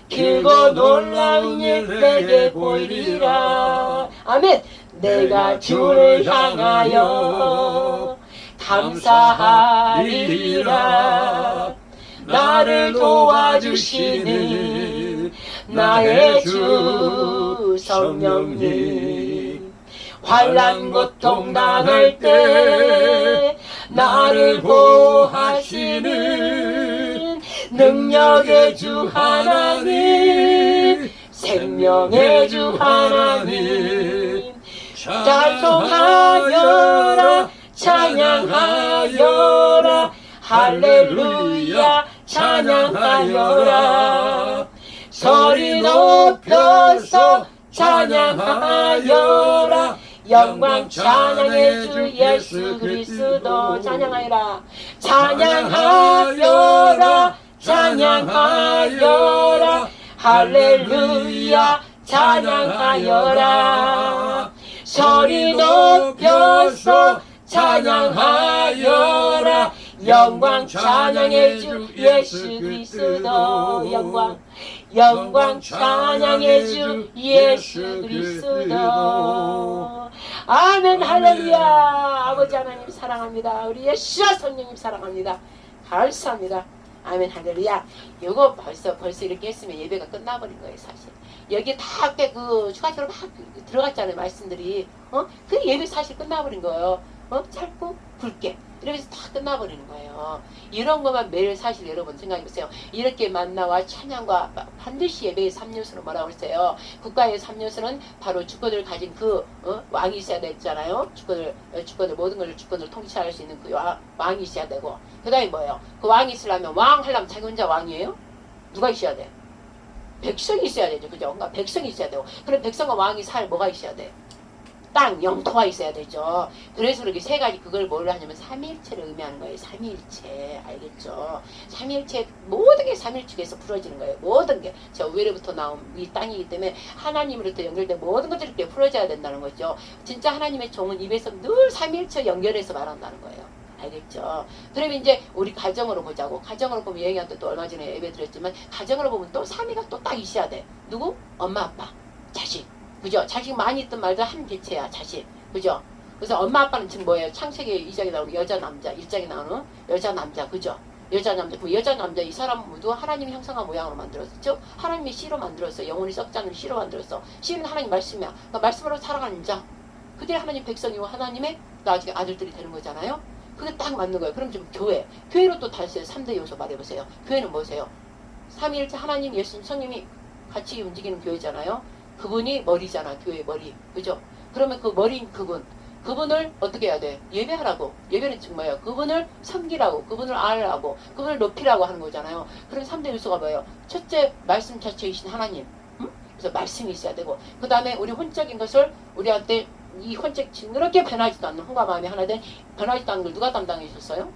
크고 놀라운 일 내게 보이리라. 아멘. 내가 주를 향하여 감사하리라. 나를 도와주시는 나의 주 성령님, 환난 고통 당할 때 나를 보호하시는 능력의 주 하나님, 생명의 주 하나님, 찬송하여라 찬양하여라. 할렐루야 찬양하여라. 소리 높여서 찬양하여라. 영광 찬양의 주 예수 그리스도. 찬양하여라 찬양하여라 찬양하여라. 할렐루야 찬양하여라. 소리 높여서 찬양하여라. 영광 찬양의 주 예수 그리스도. 영광 찬양의 주 예수 그리스도. 아멘 할렐루야. 아버지 하나님 사랑합니다. 우리 예수와 성령님 사랑합니다. 감사합니다. 아멘 할렐루야. 이거 벌써 이렇게 했으면 예배가 끝나버린 거예요 사실. 여기 다 그 추가적으로 막 들어갔잖아요 말씀들이. 그 예배 사실 끝나버린 거예요. 짧고 굵게 이렇게 해서 다 끝나버리는 거예요. 이런 것만 매일 사실 여러분 생각해보세요. 이렇게 만나와 찬양과 반드시 예배의 3요소는 뭐라고 했어요? 국가의 3요소는 바로 주권을 가진 그 왕이 있어야 됐잖아요. 주권을 모든 걸 주권을 통치할 수 있는 그 왕이 있어야 되고, 그 다음에 뭐예요? 그 왕이 있으려면 왕 하려면 자기 혼자 왕이에요? 누가 있어야 돼? 백성이 있어야 되죠. 그죠? 그러니까 백성이 있어야 되고, 그럼 백성과 왕이 살 뭐가 있어야 돼? 땅, 영토가 있어야 되죠. 그래서 그렇게 세 가지 그걸 뭘 하냐면 삼위일체를 의미하는 거예요. 삼위일체. 알겠죠? 삼위일체, 모든 게 삼위일체에서 풀어지는 거예요. 모든 게. 저 위로부터 나온 이 땅이기 때문에 하나님으로부터 연결된 모든 것들이 이렇게 풀어져야 된다는 거죠. 진짜 하나님의 종은 입에서 늘 삼위일체 연결해서 말한다는 거예요. 알겠죠? 그러면 이제 우리 가정으로 보자고. 가정으로 보면 여행한테 또 얼마 전에 예배 드렸지만, 가정으로 보면 또 삼위가 또 딱 있어야 돼. 누구? 엄마, 아빠, 자식. 그죠? 자식 많이 있든 말든 한 개체야, 자식. 그죠? 그래서 엄마 아빠는 지금 뭐예요? 창세기 2장에 나오는 여자 남자, 1장에 나오는 여자 남자. 그죠? 여자 남자. 그럼 여자 남자 이 사람 모두 하나님의 형상과 모양으로 만들었어. 즉 하나님의 씨로 만들었어. 영혼이 썩지 않는 씨로 만들었어. 씨는 하나님 말씀이야. 그러니까 말씀으로 살아가는 자. 그들이 하나님 백성이고 하나님의 나중에 아들들이 되는 거잖아요. 그게 딱 맞는 거예요. 그럼 지금 교회. 교회로 또 다시 3대 요소 말해보세요. 교회는 뭐세요? 삼위일체 하나님, 예수님, 성령이 같이 움직이는 교회잖아요. 그분이 머리잖아. 교회의 머리. 그죠? 그러면 그 머리인 그분을 어떻게 해야 돼? 예배하라고. 예배는 지금 뭐예요? 그분을 섬기라고, 그분을 알라고, 그분을 높이라고 하는 거잖아요. 그럼 3대 요소가 뭐예요? 첫째, 말씀 자체이신 하나님. 응? 그래서 말씀이 있어야 되고, 그 다음에 우리 혼적인 것을 우리한테 이 혼적 징그럽게 변하지도 않는 혼과 마음이 하나 된 변하지도 않는 걸 누가 담당해 주셨어요?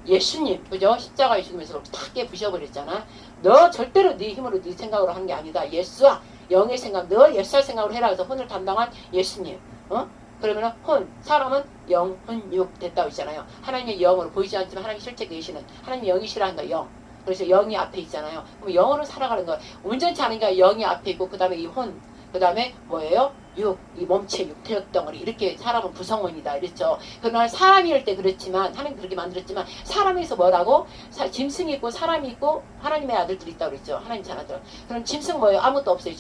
예수님. 그죠? 십자가에 죽으면서 탁 깨부셔버렸잖아. 너 절대로 네 힘으로 네 생각으로 하는 게 아니다. 예수와 영의 생각, 너 예수의 생각으로 해라. 그래서 혼을 담당한 예수님. 그러면은 사람은 영, 혼, 육 됐다고 있잖아요. 하나님의 영으로 보이지 않지만 하나님 실제 계시는 하나님의 영이시라 한다. 영. 그래서 영이 앞에 있잖아요. 그럼 영으로 살아가는 거예요. 온전치 않으니까 영이 앞에 있고, 그 다음에 이 혼, 그 다음에 뭐예요? 육, 이 몸체 육태엽 덩어리. 이렇게 사람은 구성원이다. 이랬죠. 그러나 사람일 때 그렇지만, 하나님 그렇게 만들었지만, 사람에서 뭐라고? 짐승이 있고, 사람이 있고, 하나님의 아들들이 있다고 그랬죠. 하나님 자녀들. 그럼 짐승 뭐예요? 아무것도 없어요.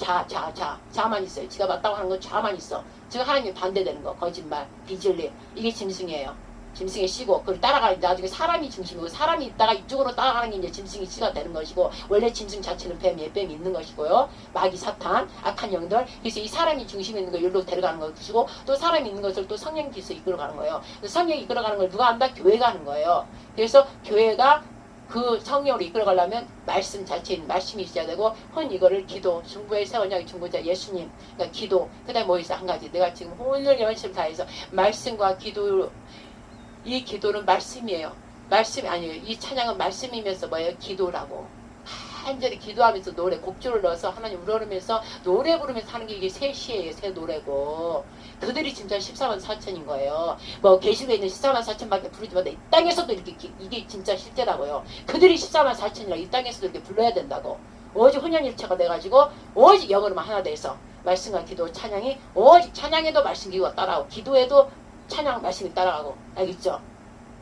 자만 있어요. 지가 맞다고 하는 건 자만 있어. 지금 하나님 반대되는 거. 거짓말, 비질림. 이게 짐승이에요. 짐승의 씨고 그걸 따라가는 나중에 사람이 중심이고 사람이 있다가 이쪽으로 따라가는 게 이제 짐승의 씨가 되는 것이고 원래 짐승 자체는 뱀이 있는 것이고요. 마귀 사탄 악한 영들 그래서 이 사람이 중심에 있는 걸 여기로 데려가는 것이고 또 사람이 있는 것을 또 성령 기서 이끌어가는 거예요. 성령이 이끌어가는 걸 누가 한다? 교회가 하는 거예요. 그래서 교회가 그 성령으로 이끌어가려면 말씀 자체인 말씀이 있어야 되고 이거를 기도 중보의 새 언약의 중보자 예수님 그러니까 기도 그다음에 뭐 있어 한 가지 내가 지금 오늘 연습 다해서 말씀과 기도 이 기도는 말씀이에요. 말씀이 아니에요. 이 찬양은 말씀이면서 뭐예요? 기도라고 간절히 기도하면서 노래 곡조를 넣어서 하나님 우러르면서 노래 부르면서 하는 게 이게 새 시예요. 새 노래고 그들이 진짜 14만 4천인 거예요. 뭐 계시록에 있는 14만 4천밖에 부르지만 이 땅에서도 이렇게 이게 진짜 실제라고요. 그들이 14만 4천이라 이 땅에서도 이렇게 불러야 된다고. 오직 혼연일체가 돼가지고 오직 영으로만 하나 돼서 말씀과 기도 찬양이 오직 찬양에도 말씀 기도가 따라가고 기도에도 찬양 말씀이 따라가고 알겠죠?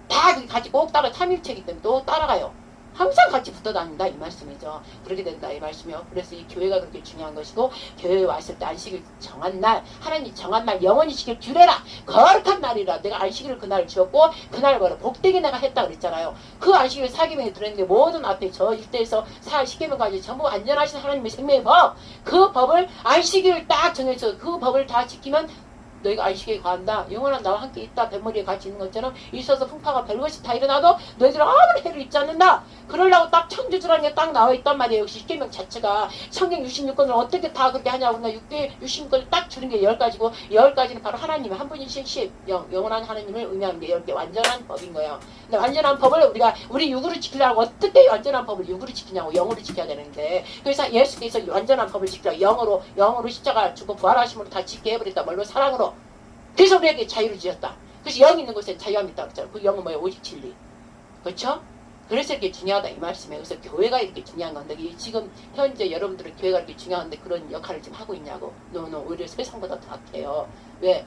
다 같이 꼭 따라 삼일체이기 때문에 또 따라가요. 항상 같이 붙어 다닌다 이 말씀이죠. 그렇게 된다 이 말씀이요. 그래서 이 교회가 그렇게 중요한 것이고 교회에 왔을 때 안식일 정한 날 하나님 정한 날 영원히 지킬 주례라 거룩한 날이라 내가 안식일을 그날을 지었고 그날 뭐라 복되게 내가 했다 그랬잖아요. 그 안식일 사계명에 들었는데 모든 앞에 저 일대에서 십계명까지 전부 안전하신 하나님의 생명의 법 그 법을 안식일을 딱 정해서 그 법을 다 지키면 너희가 안식일에 거한다. 영원한 나와 함께 있다. 뱃머리에 같이 있는 것처럼 있어서 풍파가 별것이 다 일어나도 너희들은 아무런 해를 입지 않는다. 그러려고 딱 창조주라는 게 딱 나와 있단 말이에요. 역시 십계명 자체가 성경 66권을 어떻게 다 그렇게 하냐고 그러나 66권을 딱 주는 게 10가지고 10가지는 바로 하나님의 한 분이신 영원한 하나님을 의미하는 게 10개 완전한 법인 거예요. 근데 완전한 법을 우리 육으로 지키려고 어떻게 완전한 법을 육으로 지키냐고 영으로 지켜야 되는데 그래서 예수께서 완전한 법을 지키려고 영으로 십자가 주고 부활하심으로 다 지키게 해버렸다. 뭘로? 사랑으로. 그래서 우리에게 자유를 주셨다. 그래서 영 있는 곳에 자유함이 있다고 했잖아요. 그 영은 뭐예요? 오직 진리. 그렇죠? 그래서 이렇게 중요하다 이 말씀이에요. 그래서 교회가 이렇게 중요한 건데 지금 현재 여러분들은 교회가 이렇게 중요한데 그런 역할을 지금 하고 있냐고. 오히려 세상보다 더 악해요. 왜?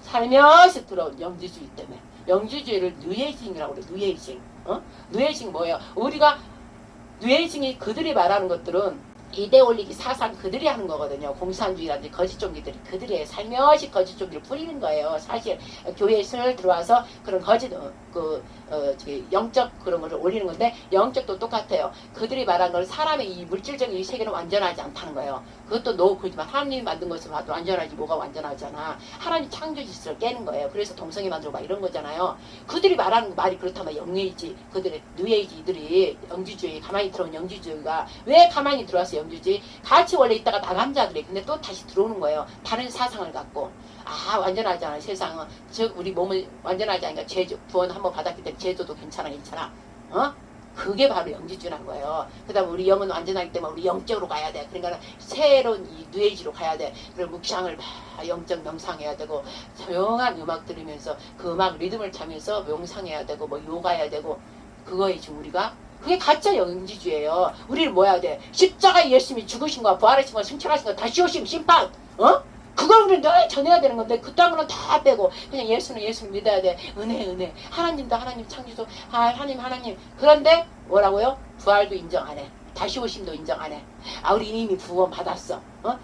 살며시 들어온 영지주의 때문에. 영지주의를 뉴에이징이라고 그래요. 뉴에이징. 뉴에이징 뭐예요? 우리가 뉴에이징이 그들이 말하는 것들은 이데올리기 사상 그들이 하는 거거든요. 공산주의라든지 거짓종기들이 그들의 살며시 거짓종기를 뿌리는 거예요. 사실 교회에 슬 들어와서 그런 거짓 영적 그런 거를 올리는 건데 영적도 똑같아요. 그들이 말한 걸 사람의 이 물질적인 이 세계는 완전하지 않다는 거예요. 그것도 그렇지만 하나님이 만든 것을 봐도 완전하지 뭐가 완전하잖아. 하나님 창조 질서를 깨는 거예요. 그래서 동성애 만들고 막 이런 거잖아요. 그들이 말하는 말이 그렇다면 영리이지 그들의 뉴에이지 이들이 영지주의 가만히 들어온 영지주의가 왜 가만히 들어와서 영주지 같이 원래 있다가 나간 자들이 근데 또 다시 들어오는 거예요. 다른 사상을 갖고 완전하지 않아 세상은 즉 우리 몸을 완전하지 않으니까 제조 구원 한번 받았기 때문에 제조도 괜찮아 그게 바로 영지주의라는 거예요. 그 다음에 우리 영은 완전하기 때문에 우리 영적으로 가야 돼. 그러니까 새로운 이 뉴에이지로 가야 돼. 그리고 묵상을 영적 명상해야 되고 조용한 음악 들으면서 그 음악 리듬을 타면서 명상해야 되고 뭐 요가해야 되고 그거에 지금 우리가 그게 가짜 영지주의예요. 우리는 뭐 해야 돼? 십자가에 예수님이 죽으신 거 부활하신 거 승천하신 거 다시 오신 심판 그걸 우리는 늘 전해야 되는 건데 그딴 다 빼고 그냥 예수는 믿어야 돼. 은혜 하나님도 하나님 창조주 하나님 그런데 뭐라고요? 부활도 인정 안 해. 다시 오심도 인정 안 해. 우리 이미 구원 받았어.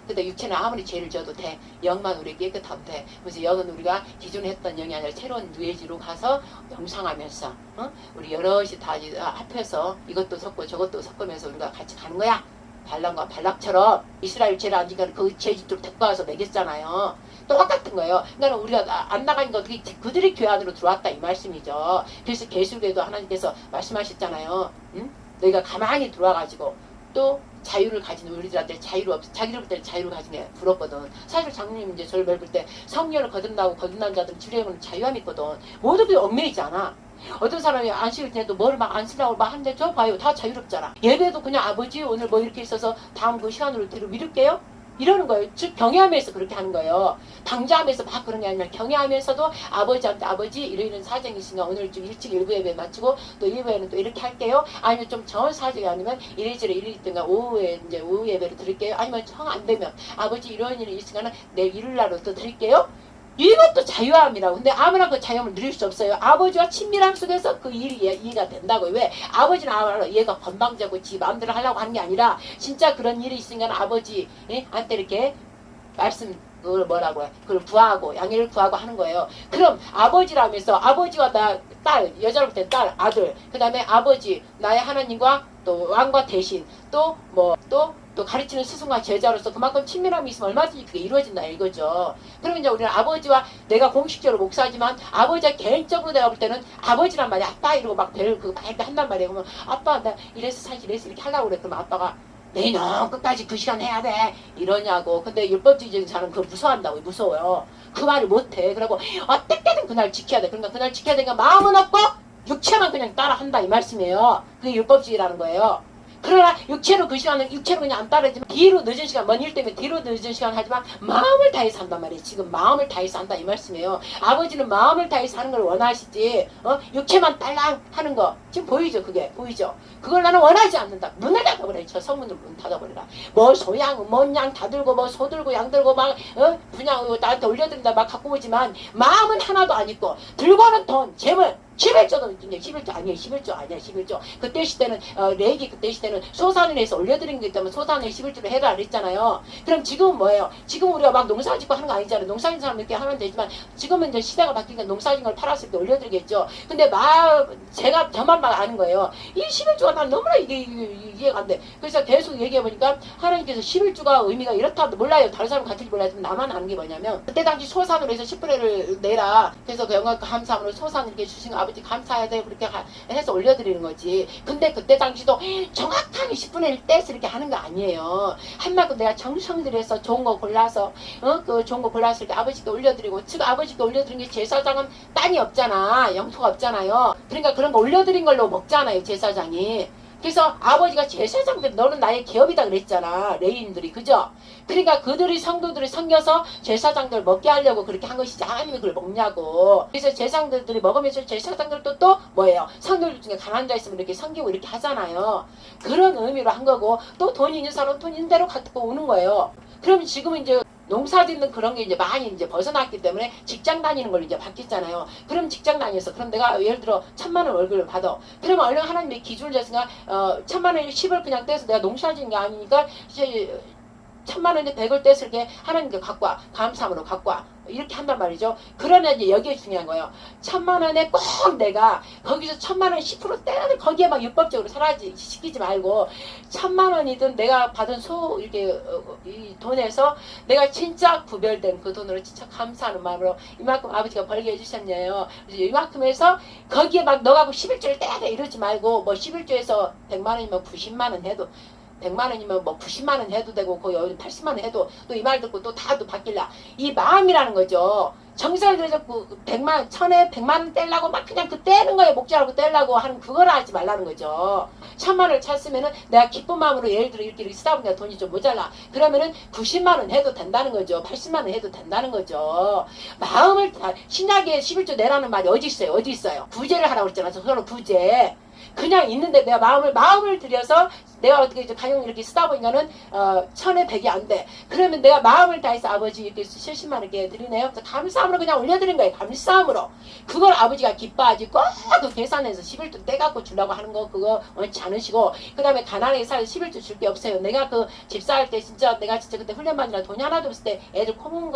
근데 육체는 아무리 죄를 져도 돼. 영만 우리 깨끗하면 돼. 그래서 영은 우리가 기존에 했던 영이 아니라 새로운 뉴에이지로 가서 명상하면서 우리 여럿이 다 합해서 이것도 섞고 저것도 섞으면서 우리가 같이 가는 거야. 발람과 발락처럼 이스라엘 죄를 안 지니까 그 죄짓도록 데리고 와서 먹였잖아요. 똑같은 거예요. 그러니까 우리가 안 나가니까 어떻게 그들이 교회 안으로 들어왔다 이 말씀이죠. 그래서 계시록에도 하나님께서 말씀하셨잖아요. 너희가 가만히 들어와가지고 또 자유를 가진 우리들한테 자유를 없어 자기를 볼 때는 자유를 가진 게 부럽거든. 사실 장로님 이제 저를 볼 때 성령을 거듭난 자들은 주례하면 자유함이 있거든. 모두들 얽매이지 않아. 어떤 사람이 안식일 때도 뭐를 막 안 쓰라고 막 하는데 저 봐요. 다 자유롭잖아. 예배도 그냥 아버지 오늘 뭐 이렇게 있어서 다음 그 시간으로 뒤로 미룰게요. 이러는 거예요. 즉 경외하면서 그렇게 하는 거예요. 당자하면서 막 그런 게 아니라 경외하면서도 아버지한테 아버지 이런 사정이 있으니까 오늘 좀 일찍 일부 예배 마치고 또 일부에는 또 이렇게 할게요. 아니면 좀 전 사정이 아니면 이래저래 일이든가 오후에 이제 오후 예배를 드릴게요. 아니면 정 안 되면 아버지 이런 일이 있으니까 내일 일요일날로 또 드릴게요. 이것도 자유함이라고. 근데 아무나 그 자유함을 누릴 수 없어요. 아버지와 친밀함 속에서 그 일이 이해가 된다고요. 왜? 아버지는 얘가 건방지고 지 마음대로 하려고 하는 게 아니라 진짜 그런 일이 있으니까 아버지한테 이렇게 말씀 그걸 뭐라고 해? 그걸 구하고 양해를 구하고 하는 거예요. 그럼 아버지라면서 아버지와 나 딸, 여자로 볼 때 딸, 아들, 그 다음에 아버지, 나의 하나님과 또 왕과 대신 또 또 가르치는 스승과 제자로서 그만큼 친밀함이 있으면 얼마든지 그게 이루어진다 이거죠. 그러면 이제 우리는 아버지와 내가 공식적으로 목사지만 아버지와 개인적으로 내가 볼 때는 아버지란 말이야. 아빠 이러고 막 배를 그거 막 이렇게 한단 말이에요. 그러면 아빠 나 이래서 사실 이래서 이렇게 하려고 그래. 그러면 아빠가 내년 끝까지 그 시간 해야 돼 이러냐고. 근데 율법주의적인 사람은 그거 무서워한다고. 무서워요. 그 말을 못해. 그러고 어떻게든 그날 지켜야 돼. 그러니까 그날 지켜야 되니까 마음은 없고 육체만 그냥 따라한다 이 말씀이에요. 그게 율법주의라는 거예요. 그러나 육체로 그 시간은 육체로 그냥 안 따르지만 뒤로 늦은 시간 먼 일 때문에 뒤로 늦은 시간 하지만 마음을 다해서 한단 말이에요. 지금 마음을 다해서 한다 이 말씀이에요. 아버지는 마음을 다해서 하는 걸 원하시지 육체만 딸랑 하는 거 지금 보이죠? 그게 보이죠? 그걸 나는 원하지 않는다. 문을 닫아버려. 저 성문을 문 닫아버리라. 뭐 소양 뭔 양 다 들고 뭐 소 들고 양 들고 막 그냥 나한테 올려드린다 막 갖고 오지만 마음은 하나도 안 있고 들고는 돈 재물 11조도 11조 아니에요. 11조 아니야. 11조. 그때 시대는 레이기 그때 시대는 소산을 해서 올려드린 게 있다면 소산을 11조로 해라 그랬잖아요. 그럼 지금은 뭐예요? 지금 우리가 막 농사 짓고 하는 거 아니잖아요. 농사 짓는 사람 이렇게 하면 되지만 지금은 이제 시대가 바뀌니까 농사 짓는 걸 팔았을 때 올려드리겠죠. 근데 제가 저만 막 아는 거예요. 이 11조가 난 너무나 이해가 안 돼. 그래서 계속 얘기해보니까 하나님께서 11조가 의미가 이렇다도 몰라요. 다른 사람 같은지 몰라지만 나만 아는 게 뭐냐면 그때 당시 소산으로 해서 10분의 1을 내라. 그래서 그 영광 감사함으로 소산을 이렇게 주신 아버지 감사해야 돼. 그렇게 해서 올려드리는 거지. 근데 그때 당시도 정확하게 10분의 1 떼서 이렇게 하는 거 아니에요. 한만큼 내가 정성 들여서 좋은 거 골라서 그 좋은 거 골라서 이렇게 아버지께 올려드리고 지금 아버지께 올려드린 게 제사장은 땅이 없잖아. 영토가 없잖아요. 그러니까 그런 거 올려드린 걸로 먹잖아요. 제사장이. 그래서 아버지가 제사장들 너는 나의 기업이다 그랬잖아. 레위인들이 그죠? 그러니까 그들이 성도들이 섬겨서 제사장들 먹게 하려고 그렇게 한 것이지 하나님이 그걸 먹냐고. 그래서 제사장들이 먹으면서 제사장들도 또 뭐예요? 성도들 중에 가난한 자 있으면 이렇게 섬기고 이렇게 하잖아요. 그런 의미로 한 거고 또 돈이 있는 사람은 돈 있는 대로 갖고 오는 거예요. 그럼 지금은 이제 농사 짓는 그런 게 이제 많이 이제 벗어났기 때문에 직장 다니는 걸 이제 바뀌었잖아요. 그럼 직장 다녀서 그럼 내가 예를 들어 1,000만 원 월급을 받아. 그러면 얼른 하나님의 기준을 쟀으니까 1,000만 원에 10을 그냥 떼서 내가 농사 짓는 게 아니니까 이제 1,000만 원에 100을 떼서 이렇게 하나님께 갖고 와. 감사함으로 갖고 와. 이렇게 한단 말이죠. 그러나 이제 여기에 중요한 거예요. 1,000만 원에 꼭 내가 거기서 1,000만 원 10% 떼는 거기에 막 율법적으로 시키지 말고 1,000만 원이든 내가 받은 이렇게 이 돈에서 내가 진짜 구별된 그 돈으로 진짜 감사하는 마음으로 이만큼 아버지가 벌게 해주셨네요. 그래서 이만큼 해서 거기에 막 너가 11조를 떼야 돼 이러지 말고 뭐 11조에서 100만 원이면 90만 원 해도 100만 원이면 뭐 90만 원 해도 되고 거의 80만 원 해도 또 이 말 듣고 또 다도 바뀔라. 이 마음이라는 거죠. 정성을 들여서 100만, 1,000에 100만 원 떼려고 막 그냥 그 떼는 거예요. 목자라고 떼려고 하는 그걸 하지 말라는 거죠. 1,000만 원을 찼으면은 내가 기쁜 마음으로 예를 들어 이렇게 쓰다 보니까 돈이 좀 모자라. 그러면은 90만 원 해도 된다는 거죠. 80만 원 해도 된다는 거죠. 마음을 신약에 11조 내라는 말이 어디 있어요? 어디 있어요? 구제를 하라고 그랬잖아요. 서로 구제. 그냥 있는데 내가 마음을 들여서 내가 어떻게 이제 가용 이렇게 쓰다 보니까는 1,000에 100이 안 돼. 그러면 내가 마음을 다해서 아버지 이렇게 70만 원 이렇게 드리네요. 그래서 감사함으로 그냥 올려드린 거예요. 감사함으로. 그걸 아버지가 기뻐하지 꼭 그 계산해서 11조 떼갖고 주려고 하는 거 그거 원치 않으시고 그 다음에 가난하게 살 11조 줄 게 없어요. 내가 그 집사할 때 진짜 내가 진짜 그때 훈련받느라 돈이 하나도 없을 때 애들 코 묻은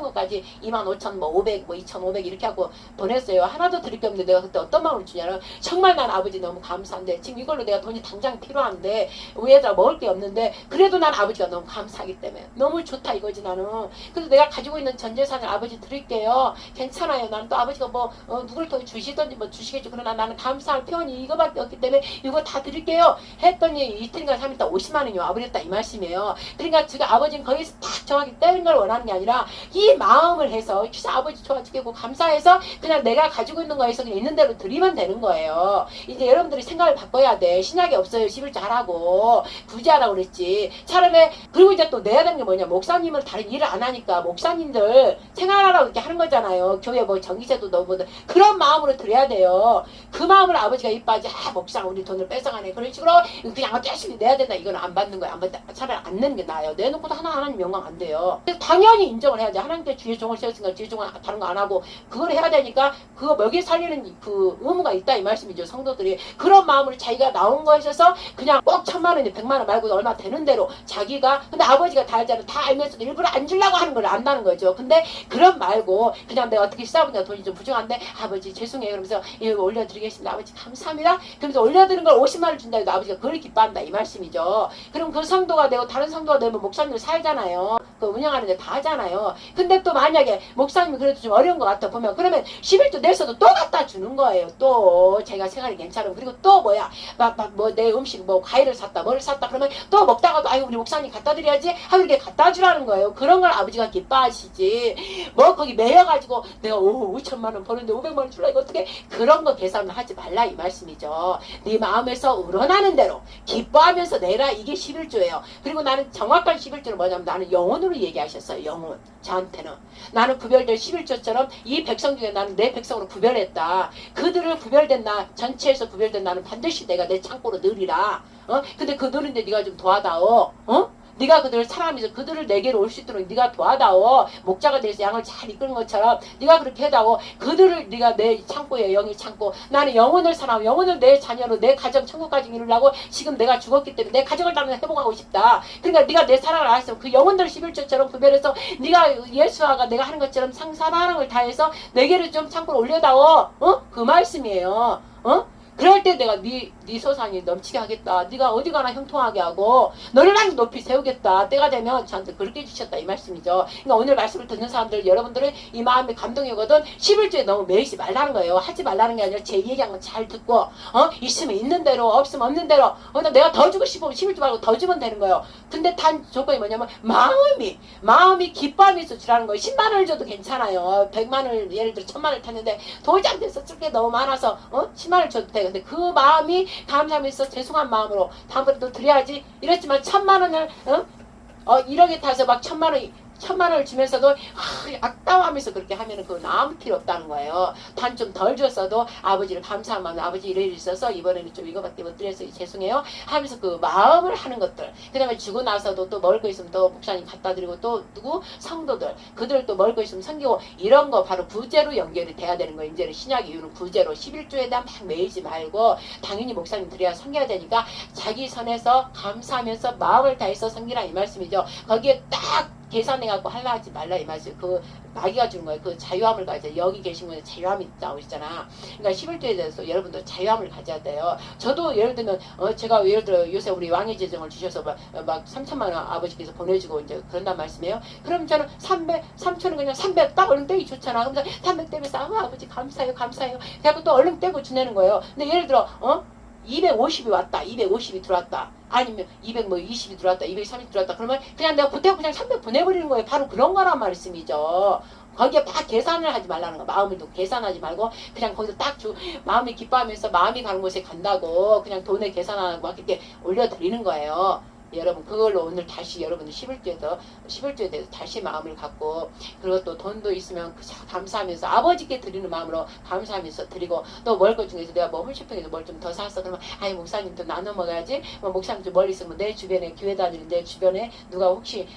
것까지 25,000 뭐 500 뭐 2,500 이렇게 하고 보냈어요. 하나도 드릴 게 없는데 내가 그때 어떤 마음을 주냐면 정말 난 아버지 너무 감사한데 지금 이걸로 내가 돈이 당장 필요한데 위에다 먹을 게 없는데 그래도 난 아버지가 너무 감사하기 때문에 너무 좋다 이거지 나는. 그래서 내가 가지고 있는 전 재산을 아버지 드릴게요. 괜찮아요. 나는 또 아버지가 뭐 누굴 더 주시든지 뭐 주시겠죠. 그러나 나는 감사할 표현이 이거밖에 없기 때문에 이거 다 드릴게요. 했더니 이틀인가 3일 있다 50만 원이 와버렸다 이 말씀이에요. 그러니까 지금 아버지는 거기서 딱 정확히 떼는 걸 원하는 게 아니라 이 마음을 해서 진짜 아버지 좋아 죽겠고 감사해서 그냥 내가 가지고 있는 거에서 그냥 있는 대로 드리면 되는 거예요. 이제 여러분들이 생각을 바꿔야 돼. 신약이 없어요. 11조 하라고 구제하라고 그랬지. 차라리 그리고 이제 또 내야 되는 게 뭐냐. 목사님은 다른 일을 안 하니까 목사님들 생활하라고 이렇게 하는 거잖아요. 교회 뭐 전기세도 넣고 그런 마음으로 드려야 돼요. 그 마음을 아버지가 이뻐하지. 목사 우리 돈을 뺏어가네. 그런 식으로 그냥 열심히 내야 된다. 이건 안 받는 거야. 안 받다. 차라리 안 내는 게 나아요. 내놓고도 하나님 영광 안 돼요. 그래서 당연히 인정을 해야지. 하나님께 주의 종을 세웠으니까 주의 종을 다른 거 안 하고 그걸 해야 되니까 그거 먹여 살리는 그 의무가 있다 이 말씀이죠. 성도들이 그런 마음으로 자기가 나온 거에 있어서 그냥 꼭 1000만원이 100만원 말고 얼마 되는 대로 자기가 근데 아버지가 다 알잖아. 다 알면서도 일부러 안 주려고 하는 걸 안다는 거죠. 근데 그런 말고 그냥 내가 어떻게 싸우냐 돈이 좀 부족한데 아버지 죄송해요 그러면서 이거 올려드리겠습니다. 아버지 감사합니다. 그러면서 올려드린 걸 50만원 준다 해도 아버지가 그걸 기뻐한다 이 말씀이죠. 그럼 그 성도가 되고 다른 성도가 되면 목사님들 살잖아요. 그 운영하는데 다 하잖아요. 근데 또 만약에 목사님이 그래도 좀 어려운 것 같아 보면 그러면 11조 냈어도 또 갖다 주는 거예요. 또 제가 생활이 괜찮으면 그리고 또 뭐야 뭐 내 음식 뭐 과일을 샀다 뭐를 샀다 그러면 또 먹다가도 아유 우리 목사님 갖다 드려야지 하고 이렇게 갖다 주라는 거예요. 그런 걸 아버지가 기뻐하시지 뭐 거기 매여가지고 내가 5천만원 버는데 500만원 줄라 이거 어떻게 그런 거 계산을 하지 말라 이 말씀이죠. 네 마음에서 우러나는 대로 기뻐하면서 내라 이게 11조예요. 그리고 나는 정확한 11조는 뭐냐면 나는 영혼으로 얘기하셨어요. 영혼 저한테는 나는 구별될 11조처럼 이 백성 중에 나는 내 백성으로 구별했다. 그들을 구별된 나 전체에서 구별된 나는 반드시 내가 내 창고로 넣으리라. 근데 그 넣는데 네가 좀 도와다오. 네가 그들을 사람이서 그들을 내게로 올 수 있도록 네가 도와다오. 목자가 돼서 양을 잘 이끄는 것처럼 네가 그렇게 해다오. 그들을 네가 내 창고에 영이 창고 나는 영혼을 사랑하고 영혼을 내 자녀로 내 가정 천국까지 이루려고 지금 내가 죽었기 때문에 내 가정을 나는 회복하고 싶다. 그러니까 네가 내 사랑을 알았으면 그 영혼들을 11조처럼 구별해서 네가 예수와가 내가 하는 것처럼 사랑을 다해서 내게를 좀 창고로 올려다오. 그 말씀이에요. 그럴 때 내가 네 소산이 넘치게 하겠다. 네가 어디 가나 형통하게 하고 너를 난 높이 세우겠다. 때가 되면 저한테 그렇게 해주셨다 이 말씀이죠. 그러니까 오늘 말씀을 듣는 사람들 여러분들은 이 마음이 감동이 오거든 11조에 너무 매이지 말라는 거예요. 하지 말라는 게 아니라 제 얘기한 건 잘 듣고 있으면 있는 대로 없으면 없는 대로 내가 더 주고 싶으면 11조 말고 더 주면 되는 거예요. 근데 단 조건이 뭐냐면 마음이 기뻐함이 있어 주라는 거예요. 10만원을 줘도 괜찮아요. 100만원을 예를 들어 1000만원을 탔는데 도저히 안 돼서 쓸 게 너무 많아서 10만원을 줘도 돼. 근데 그 마음이 감사하면서 죄송한 마음으로 다음번에도 드려야지 이랬지만 1000만원을 1억에 타서 막 1000만원을 주면서도 악담하면서 그렇게 하면은 그건 아무 필요 없다는 거예요. 단 좀 덜 줬어도 아버지를 감사한 마음 아버지 이래 있어서 이번에는 좀 이거밖에 못 드려서 죄송해요 하면서 그 마음을 하는 것들 그 다음에 주고 나서도 또 먹을 거 있으면 또 목사님 갖다 드리고 또 누구 성도들 그들 또 먹을 거 있으면 섬기고 이런 거 바로 구제로 연결이 돼야 되는 거예요. 이제는 신약 이후는 구제로 11조에 대한 막 매이지 말고 당연히 목사님 드려야 섬겨야 되니까 자기 선에서 감사하면서 마음을 다해서 섬기라 이 말씀이죠. 거기에 딱 계산해갖고 하려 하지 말라 이 말이죠. 그 마귀가 주는 거예요. 그 자유함을 가져야 여기 계신 분에 자유함이 나오시잖아. 그러니까 11조에 대해서 여러분들 자유함을 가져야 돼요. 저도 예를 들면 제가 예를 들어 요새 우리 왕의 재정을 주셔서 막 3천만 원 아버지께서 보내주고 이제 그런단 말씀이에요. 그럼 저는 3천은 그냥 300 딱 얼른 떼기 좋잖아. 그러면서 300 떼면서 아버지 감사해요. 그래갖고 또 얼른 떼고 주내는 거예요. 근데 예를 들어 250이 왔다. 250이 들어왔다. 아니면 220이 들어왔다. 230이 들어왔다. 그러면 그냥 내가 보태고 그냥 300 보내버리는 거예요. 바로 그런 거란 말씀이죠. 거기에 막 계산을 하지 말라는 거. 마음을 또 계산하지 말고 그냥 거기서 딱 마음이 기뻐하면서 마음이 가는 곳에 간다고 그냥 돈에 계산하고 막 이렇게 올려드리는 거예요. 여러분 그걸로 오늘 다시 여러분들 11조에 대해서 다시 마음을 갖고 그리고 또 돈도 있으면 감사하면서 아버지께 드리는 마음으로 감사하면서 드리고 또 먹을 것 중에서 내가 뭐 홈쇼핑에서 뭘 좀 더 샀어 그러면 아니 목사님도 나눠 먹어야지 뭐 목사님 좀 멀리 있으면 내 주변에 교회 다니는 내 주변에 누가 혹시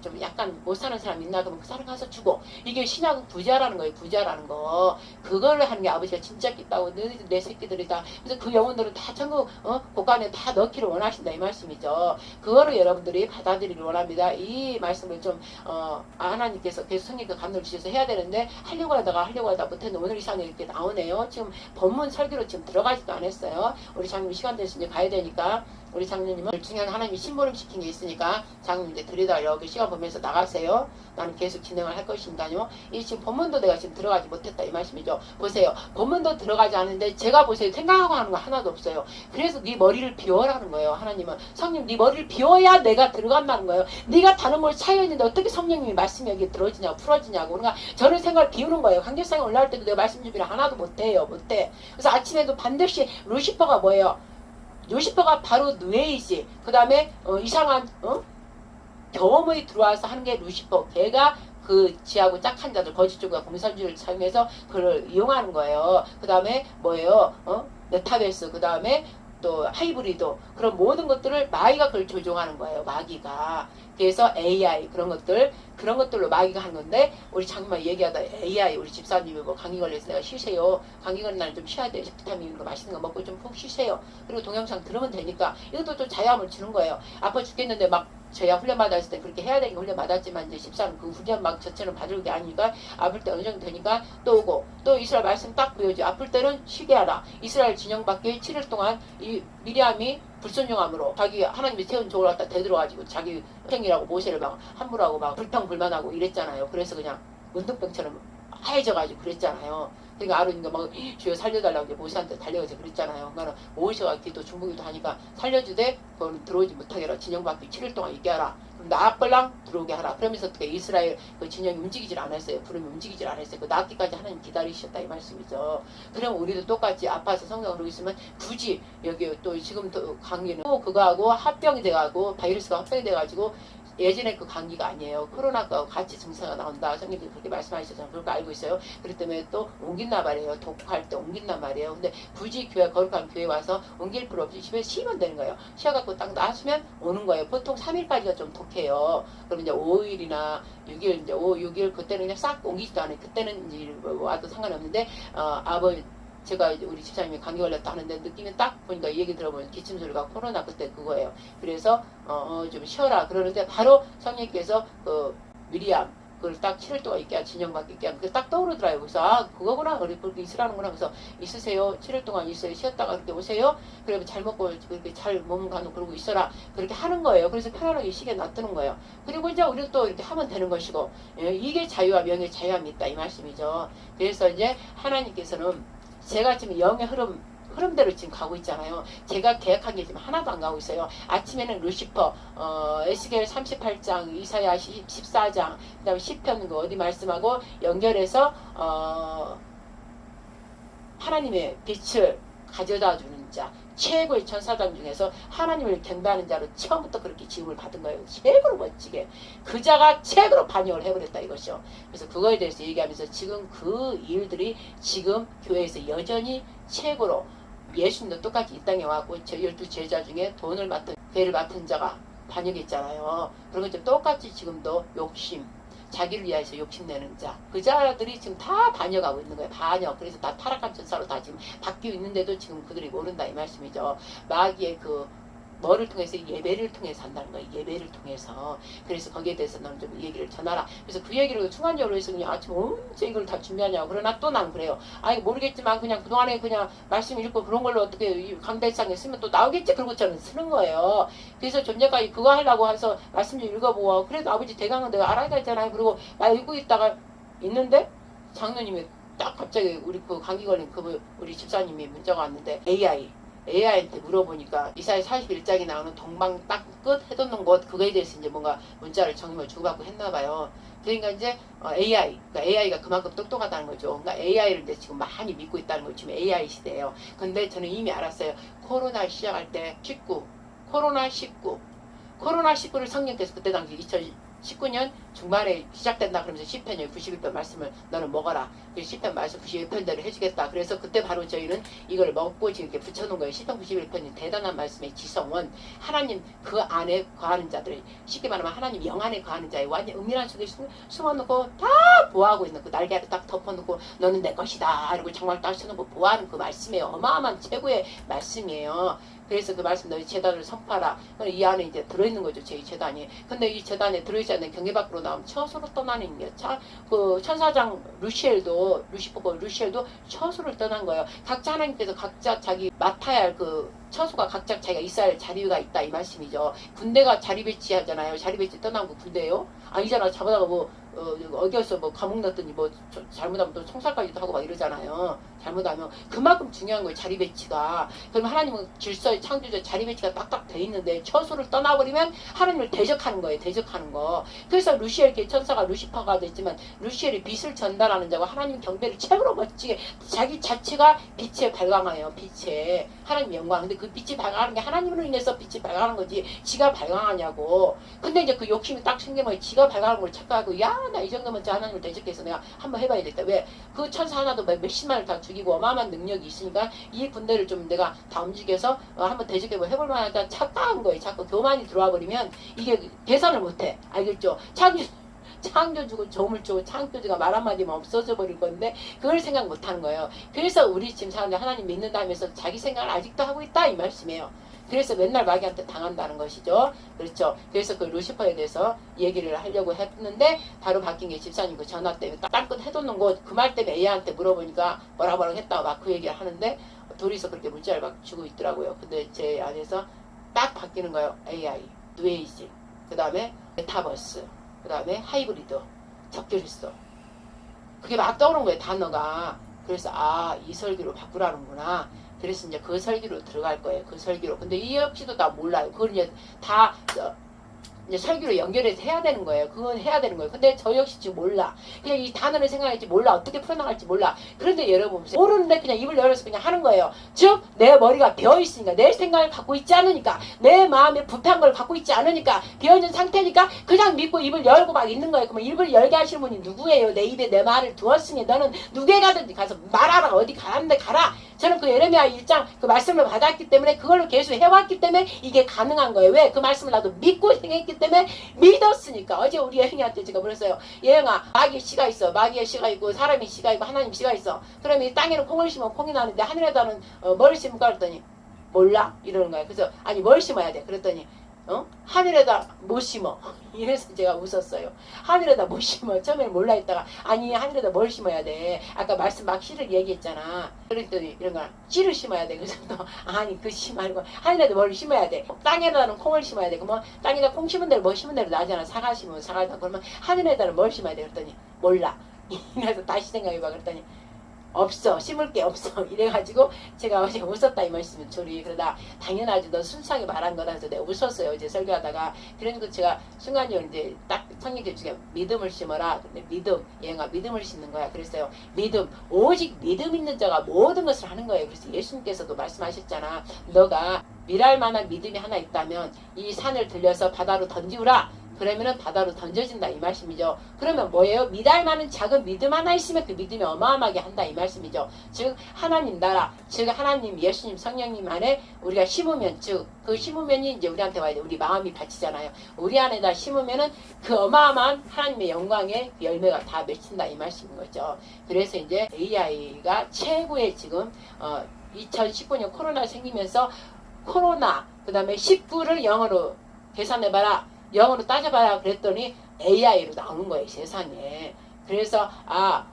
좀 약간 못 사는 사람 있나 그러면 그 사람 가서 주고 이게 신약은 부자라는 거예요. 부자라는 거 그거를 하는 게 아버지가 진짜 기뻐하고 내 새끼들이다. 그래서 그 영혼들은 다 전부 곳간에 다 넣기를 원하신다 이 말씀이죠. 그거를 여러분들이 받아들이길 원합니다. 이 말씀을 좀 하나님께서 계속 성령께 감동을 주셔서 해야 되는데 하려고 하다 못했는데 오늘 이 시간에 이렇게 나오네요. 지금 본문 설교로 지금 들어가지도 않았어요. 우리 장님 시간 돼서 이제 가야 되니까 우리 장로님은 중요한 하나님이 심부름 시킨 게 있으니까 장로님 이제 드리다 여기 시간 보면서 나가세요. 나는 계속 진행을 할 것입니다요. 이 지금 본문도 내가 지금 들어가지 못했다 이 말씀이죠. 보세요. 본문도 들어가지 않는데 제가 보세요. 생각하고 하는 거 하나도 없어요. 그래서 네 머리를 비워라는 거예요. 하나님은 성령 네 머리를 비워야 내가 들어간다는 거예요. 네가 다른 뭘 차여 있는데 어떻게 성령님이 말씀이 여기 들어지냐고 풀어지냐고. 그러니까 저는 생각을 비우는 거예요. 강제성이 올라올 때도 내가 말씀 준비를 하나도 못해요. 못해. 그래서 아침에도 반드시 루시퍼가 뭐예요? 루시퍼가 바로 누에이지. 그 다음에 이상한 경험이 들어와서 하는 게 루시퍼. 걔가 그 지하고 짝한 자들 거짓줄과 공산주의를 사용해서 그걸 이용하는 거예요. 그 다음에 뭐예요? 메타베스. 그 다음에 또 하이브리드. 그런 모든 것들을 마귀가 그걸 조종하는 거예요. 마귀가. 그래서 AI 그런 것들로 마귀가 한 건데 우리 장로만 얘기하다 AI 우리 집사님이 뭐 감기 걸려서 내가 쉬세요. 감기 걸린 날은 좀 쉬어야 돼. 비타민 거 맛있는 거 먹고 좀 푹 쉬세요. 그리고 동영상 들으면 되니까 이것도 좀 자유함을 주는 거예요. 아파 죽겠는데 막 저야 훈련 받았을 때 그렇게 해야 되니까 훈련 받았지만 이제 집사는 그 훈련 막 자체는 받을 게 아니니까 아플 때 어느 정도 되니까 또 오고 또 이스라엘 말씀 딱 보여줘. 아플 때는 쉬게 하라. 이스라엘 진영밖에 7일 동안 이 미리암이 불순종함으로 자기 하나님이 세운 종을 갖다 대들어가지고 자기 형이라고 모세를 막 함부로하고 막 불평불만하고 이랬잖아요. 그래서 그냥 운동병처럼 하얘져가지고 그랬잖아요. 그러니까 아론이가 막 주여 살려달라고 이제 모세한테 달려가서 그랬잖아요. 그러니까 모세가 기도 중보기도 하니까 살려주되 그건 들어오지 못하게 하라. 진영 밖에 7일 동안 있게 하라. 그럼 나악벌랑 들어오게 하라. 그러면서 어떻게 이스라엘 그 진영이 움직이질 않았어요. 구름이 움직이질 않았어요. 그 나기까지 하나님 기다리셨다 이 말씀이죠. 그럼 우리도 똑같이 아파서 성경 그러고 있으면 굳이 여기 또 지금 또 감기는 또 그거하고 합병이 돼가고 바이러스가 합병이 돼가지고 예전에 그 감기가 아니에요. 코로나가 같이 증세가 나온다. 성님들이 그렇게 말씀하셔서 그렇게 알고 있어요. 그렇기 때문에 또 옮긴단 말이에요. 독할 때 옮긴단 말이에요. 근데 굳이 교회 거룩한 교회 와서 옮길 필요 없이 집에 쉬면 되는 거예요. 쉬어갖고 딱 나으면 오는 거예요. 보통 3일까지가 좀 독해요. 그럼 이제 5일이나 6일 이제 5, 6일 그때는 그냥 싹 옮기지도 않아요. 그때는 이제 와도 상관없는데 아버지 제가 우리 집사님이 감기 걸렸다 하는데 느낌이 딱 보니까 이 얘기 들어보면 기침 소리가 코로나 그때 그거예요. 그래서 좀 쉬어라 그러는데 바로 성령께서 그 미리암 그걸 딱 7일 동안 있게 진영밖에 있게 하면 딱 떠오르더라고요. 그래서 그거구나 그렇게 있으라는구나. 그래서 있으세요. 7일 동안 있어요. 쉬었다가 그렇게 오세요. 그러면 잘 먹고 그렇게 잘 몸 가누고 그러고 있어라. 그렇게 하는 거예요. 그래서 편안하게 쉬게 놔두는 거예요. 그리고 이제 우리는 또 이렇게 하면 되는 것이고 이게 자유와 명예 자유함이 있다 이 말씀이죠. 그래서 이제 하나님께서는 제가 지금 영의 흐름대로 지금 가고 있잖아요. 제가 계획한 게 지금 하나도 안 가고 있어요. 아침에는 루시퍼, 에스겔 38장, 이사야 14장, 그 다음에 시편 그 어디 말씀하고 연결해서 하나님의 빛을 가져다 주는 자, 최고의 천사장 중에서 하나님을 경배하는 자로 처음부터 그렇게 지음을 받은 거예요. 최고로 멋지게. 그 자가 최고로 반영을 해버렸다 이것이요. 그래서 그거에 대해서 얘기하면서 지금 그 일들이 지금 교회에서 여전히 최고로 예수님도 똑같이 이 땅에 와고 저 12 제자 중에 돈을 맡은 배를 맡은 자가 반역했잖아요. 그런 것처럼 똑같이 지금도 욕심 자기를 위해서 욕심내는 자, 그 자들이 지금 다 반역하고 있는 거예요. 반역. 그래서 다 타락한 천사로 다 지금 바뀌어 있는데도 지금 그들이 모른다 이 말씀이죠. 마귀의 그 뭐를 통해서 예배를 통해서 한다는 거예요. 예배를 통해서. 그래서 거기에 대해서 너는 좀 얘기를 전하라. 그래서 그 얘기를 순간적으로 해서 그냥 아침 언제 이걸 다 준비하냐고. 그러나 또 난 그래요. 아니 모르겠지만 그냥 그동안에 그냥 말씀 읽고 그런 걸로 어떻게 강대상에 쓰면 또 나오겠지. 그러고 저는 쓰는 거예요. 그래서 좀 전까지 그거 하려고 해서 말씀 좀 읽어보고 그래도 아버지 대강은 내가 알아야 되잖아요. 그리고 막 읽고 있다가 있는데 장로님이 딱 갑자기 우리 그 감기 걸린 그 우리 집사님이 문자가 왔는데 AI한테 물어보니까 이사야 41장이 나오는 동방 딱 끝 해돋는 곳 그거에 대해서 이제 뭔가 문자를 정말 주고받고 했나봐요. 그러니까 이제 그러니까 AI가 그만큼 똑똑하다는 거죠. 그러니까 AI를 이제 지금 많이 믿고 있다는 거죠. 지금 AI 시대예요. 근데 저는 이미 알았어요. 코로나 시작할 때 코로나19를 성령께서 그때 당시 2019년 중반에 시작된다 그러면서 시편에 91편 말씀을 너는 먹어라. 시편 말씀 91편대로 해주겠다. 그래서 그때 바로 저희는 이걸 먹고 지금 이렇게 붙여놓은 거예요. 시편 91편이 대단한 말씀의 지성은 하나님 그 안에 거하는 자들, 쉽게 말하면 하나님 영 안에 거하는 자의 완전 은밀한 속에 숨어놓고 다 보호하고 있는 그 날개를 딱 덮어놓고 너는 내 것이다. 이러고 정말 딱 쳐놓고 보호하는 그 말씀이에요. 어마어마한 최고의 말씀이에요. 그래서 그 말씀 너희 재단을 선포하라. 이 안에 이제 들어있는 거죠. 저희 재단이. 근데 이 재단에 들어있지 않는 경계 밖으로 나오면 처소로 떠나는 게 그 천사장 루시엘도 처소를 떠난 거예요. 각자 하나님께서 각자 자기 맡아야 할 그 처소가 각자 자기가 있어야 할 자리가 있다 이 말씀이죠. 군대가 자리 배치하잖아요. 자리 배치 떠난 거 군대예요? 아니잖아. 잡아다가 뭐 어디서 뭐 감옥 넣었더니 뭐 잘못하면 또 총살까지도 하고 막 이러잖아요. 잘못하면 그만큼 중요한 거예요. 자리 배치가. 그럼 하나님은 질서의 창조자 자리 배치가 딱딱 돼 있는데 처소를 떠나버리면 하나님을 대적하는 거예요. 대적하는 거. 그래서 루시엘 천사가 루시퍼가 됐지만 루시엘이 빛을 전달하는 자고 하나님 경배를 최고로 멋지게 자기 자체가 빛에 발광하여 빛에 하나님 영광. 근데 그 빛이 발광하는 게 하나님으로 인해서 빛이 발광하는 거지 지가 발광하냐고. 근데 이제 그 욕심이 딱 생기면 지가 발광하는 걸 착각하고 야 나 이 정도면 저 하나님을 대적해서 내가 한번 해봐야겠다. 왜? 그 천사 하나도 몇십만을 다 죽이고 어마어마한 능력이 있으니까 이 군대를 좀 내가 다 움직여서 한번 대적해 해볼 만하다 착각한 거예요. 자꾸 교만이 들어와 버리면 이게 계산을 못해. 알겠죠? 창조주고 조물주고 창조주가 말 한마디면 없어져 버릴 건데 그걸 생각 못하는 거예요. 그래서 우리 지금 사람들 하나님 믿는다면서 자기 생각을 아직도 하고 있다 이 말씀이에요. 그래서 맨날 마귀한테 당한다는 것이죠. 그렇죠. 그래서 그 루시퍼에 대해서 얘기를 하려고 했는데 바로 바뀐 게 집사님 그 전화 때문에 땅끝 해돋는 곳 그 말 때문에 AI한테 물어보니까 뭐라고 했다고 막 그 얘기를 하는데 둘이서 그렇게 문자를 막 주고 있더라고요. 근데 제 안에서 딱 바뀌는 거예요. AI, 뉴에이지, 그 다음에 메타버스, 그 다음에 하이브리드, 적절했어. 그게 막 떠오른 거예요, 단어가. 그래서 이 설교로 바꾸라는구나. 그래서 이제 그 설교로 들어갈 거예요. 그 설교로. 근데 이 역시도 다 몰라요. 그걸 이제 다 이제 설교로 연결해서 해야 되는 거예요. 그건 해야 되는 거예요. 근데 저 역시 지금 몰라. 그냥 이 단어를 생각할지 몰라. 어떻게 풀어나갈지 몰라. 그런데 여러분 모르는데 그냥 입을 열어서 그냥 하는 거예요. 즉 내 머리가 비어있으니까 내 생각을 갖고 있지 않으니까 내 마음에 부패한 걸 갖고 있지 않으니까 비어있는 상태니까 그냥 믿고 입을 열고 막 있는 거예요. 그러면 입을 열게 하시는 분이 누구예요? 내 입에 내 말을 두었으니 너는 누구에 가든지 가서 말하라. 어디 가는데 가라. 저는 그 예레미야 1장 그 말씀을 받았기 때문에 그걸로 계속 해왔기 때문에 이게 가능한 거예요. 왜? 그 말씀을 나도 믿고 행했기 때문에 믿었으니까. 어제 우리 여행이한테 제가 물었어요. 여행아 마귀의 씨가 있어. 마귀의 씨가 있고 사람의 씨가 있고 하나님 씨가 있어. 그러면 이 땅에는 콩을 심으면 콩이 나는데 하늘에다는 뭐를 심을까 그랬더니 몰라 이러는 거예요. 그래서 아니 뭘 심어야 돼 그랬더니 하늘에다 못 심어. 이래서 제가 웃었어요. 하늘에다 못 심어. 처음에는 몰라 했다가 아니 하늘에다 뭘 심어야 돼. 아까 말씀 막 씨를 얘기했잖아. 그랬더니 이런 거 씨를 심어야 돼. 그래서 또 아니 그 씨 말고 하늘에다 뭘 심어야 돼. 땅에다는 콩을 심어야 돼. 그러면 땅에다 콩 심은 대로 뭐 심은 대로 나잖아. 사과 심으면 사과다. 그러면 하늘에다는 뭘 심어야 돼. 그랬더니 몰라. 그래서 다시 생각해봐. 그랬더니 없어. 심을 게 없어. 이래가지고 제가 어제 웃었다 이 말씀이 둘이. 그러다 당연하지 너 순수하게 말한 거라 해서 내가 웃었어요. 어제 설교하다가. 그러니까 제가 순간적으로 이제 딱 성령께 주게 믿음을 심어라. 근데 믿음, 얘가 믿음을 심는 거야. 그랬어요. 믿음, 오직 믿음 있는 자가 모든 것을 하는 거예요. 그래서 예수님께서도 말씀하셨잖아. 너가 미랄 만한 믿음이 하나 있다면 이 산을 들려서 바다로 던지우라. 그러면은 바다로 던져진다 이 말씀이죠. 그러면 뭐예요? 미달 많은 작은 믿음 하나 있으면 그 믿음이 어마어마하게 한다 이 말씀이죠. 즉 하나님 나라, 즉 하나님 예수님 성령님 안에 우리가 심으면, 즉 그 심으면이 이제 우리한테 와야 돼. 우리 마음이 바치잖아요. 우리 안에다 심으면은 그 어마어마한 하나님의 영광의 열매가 다 맺힌다 이 말씀인 거죠. 그래서 이제 AI가 최고의 지금 2019년 코로나 생기면서 코로나 그 다음에 19를 영어로 계산해봐라. 영어로 따져봐야 그랬더니 AI로 나오는 거예요 세상에. 그래서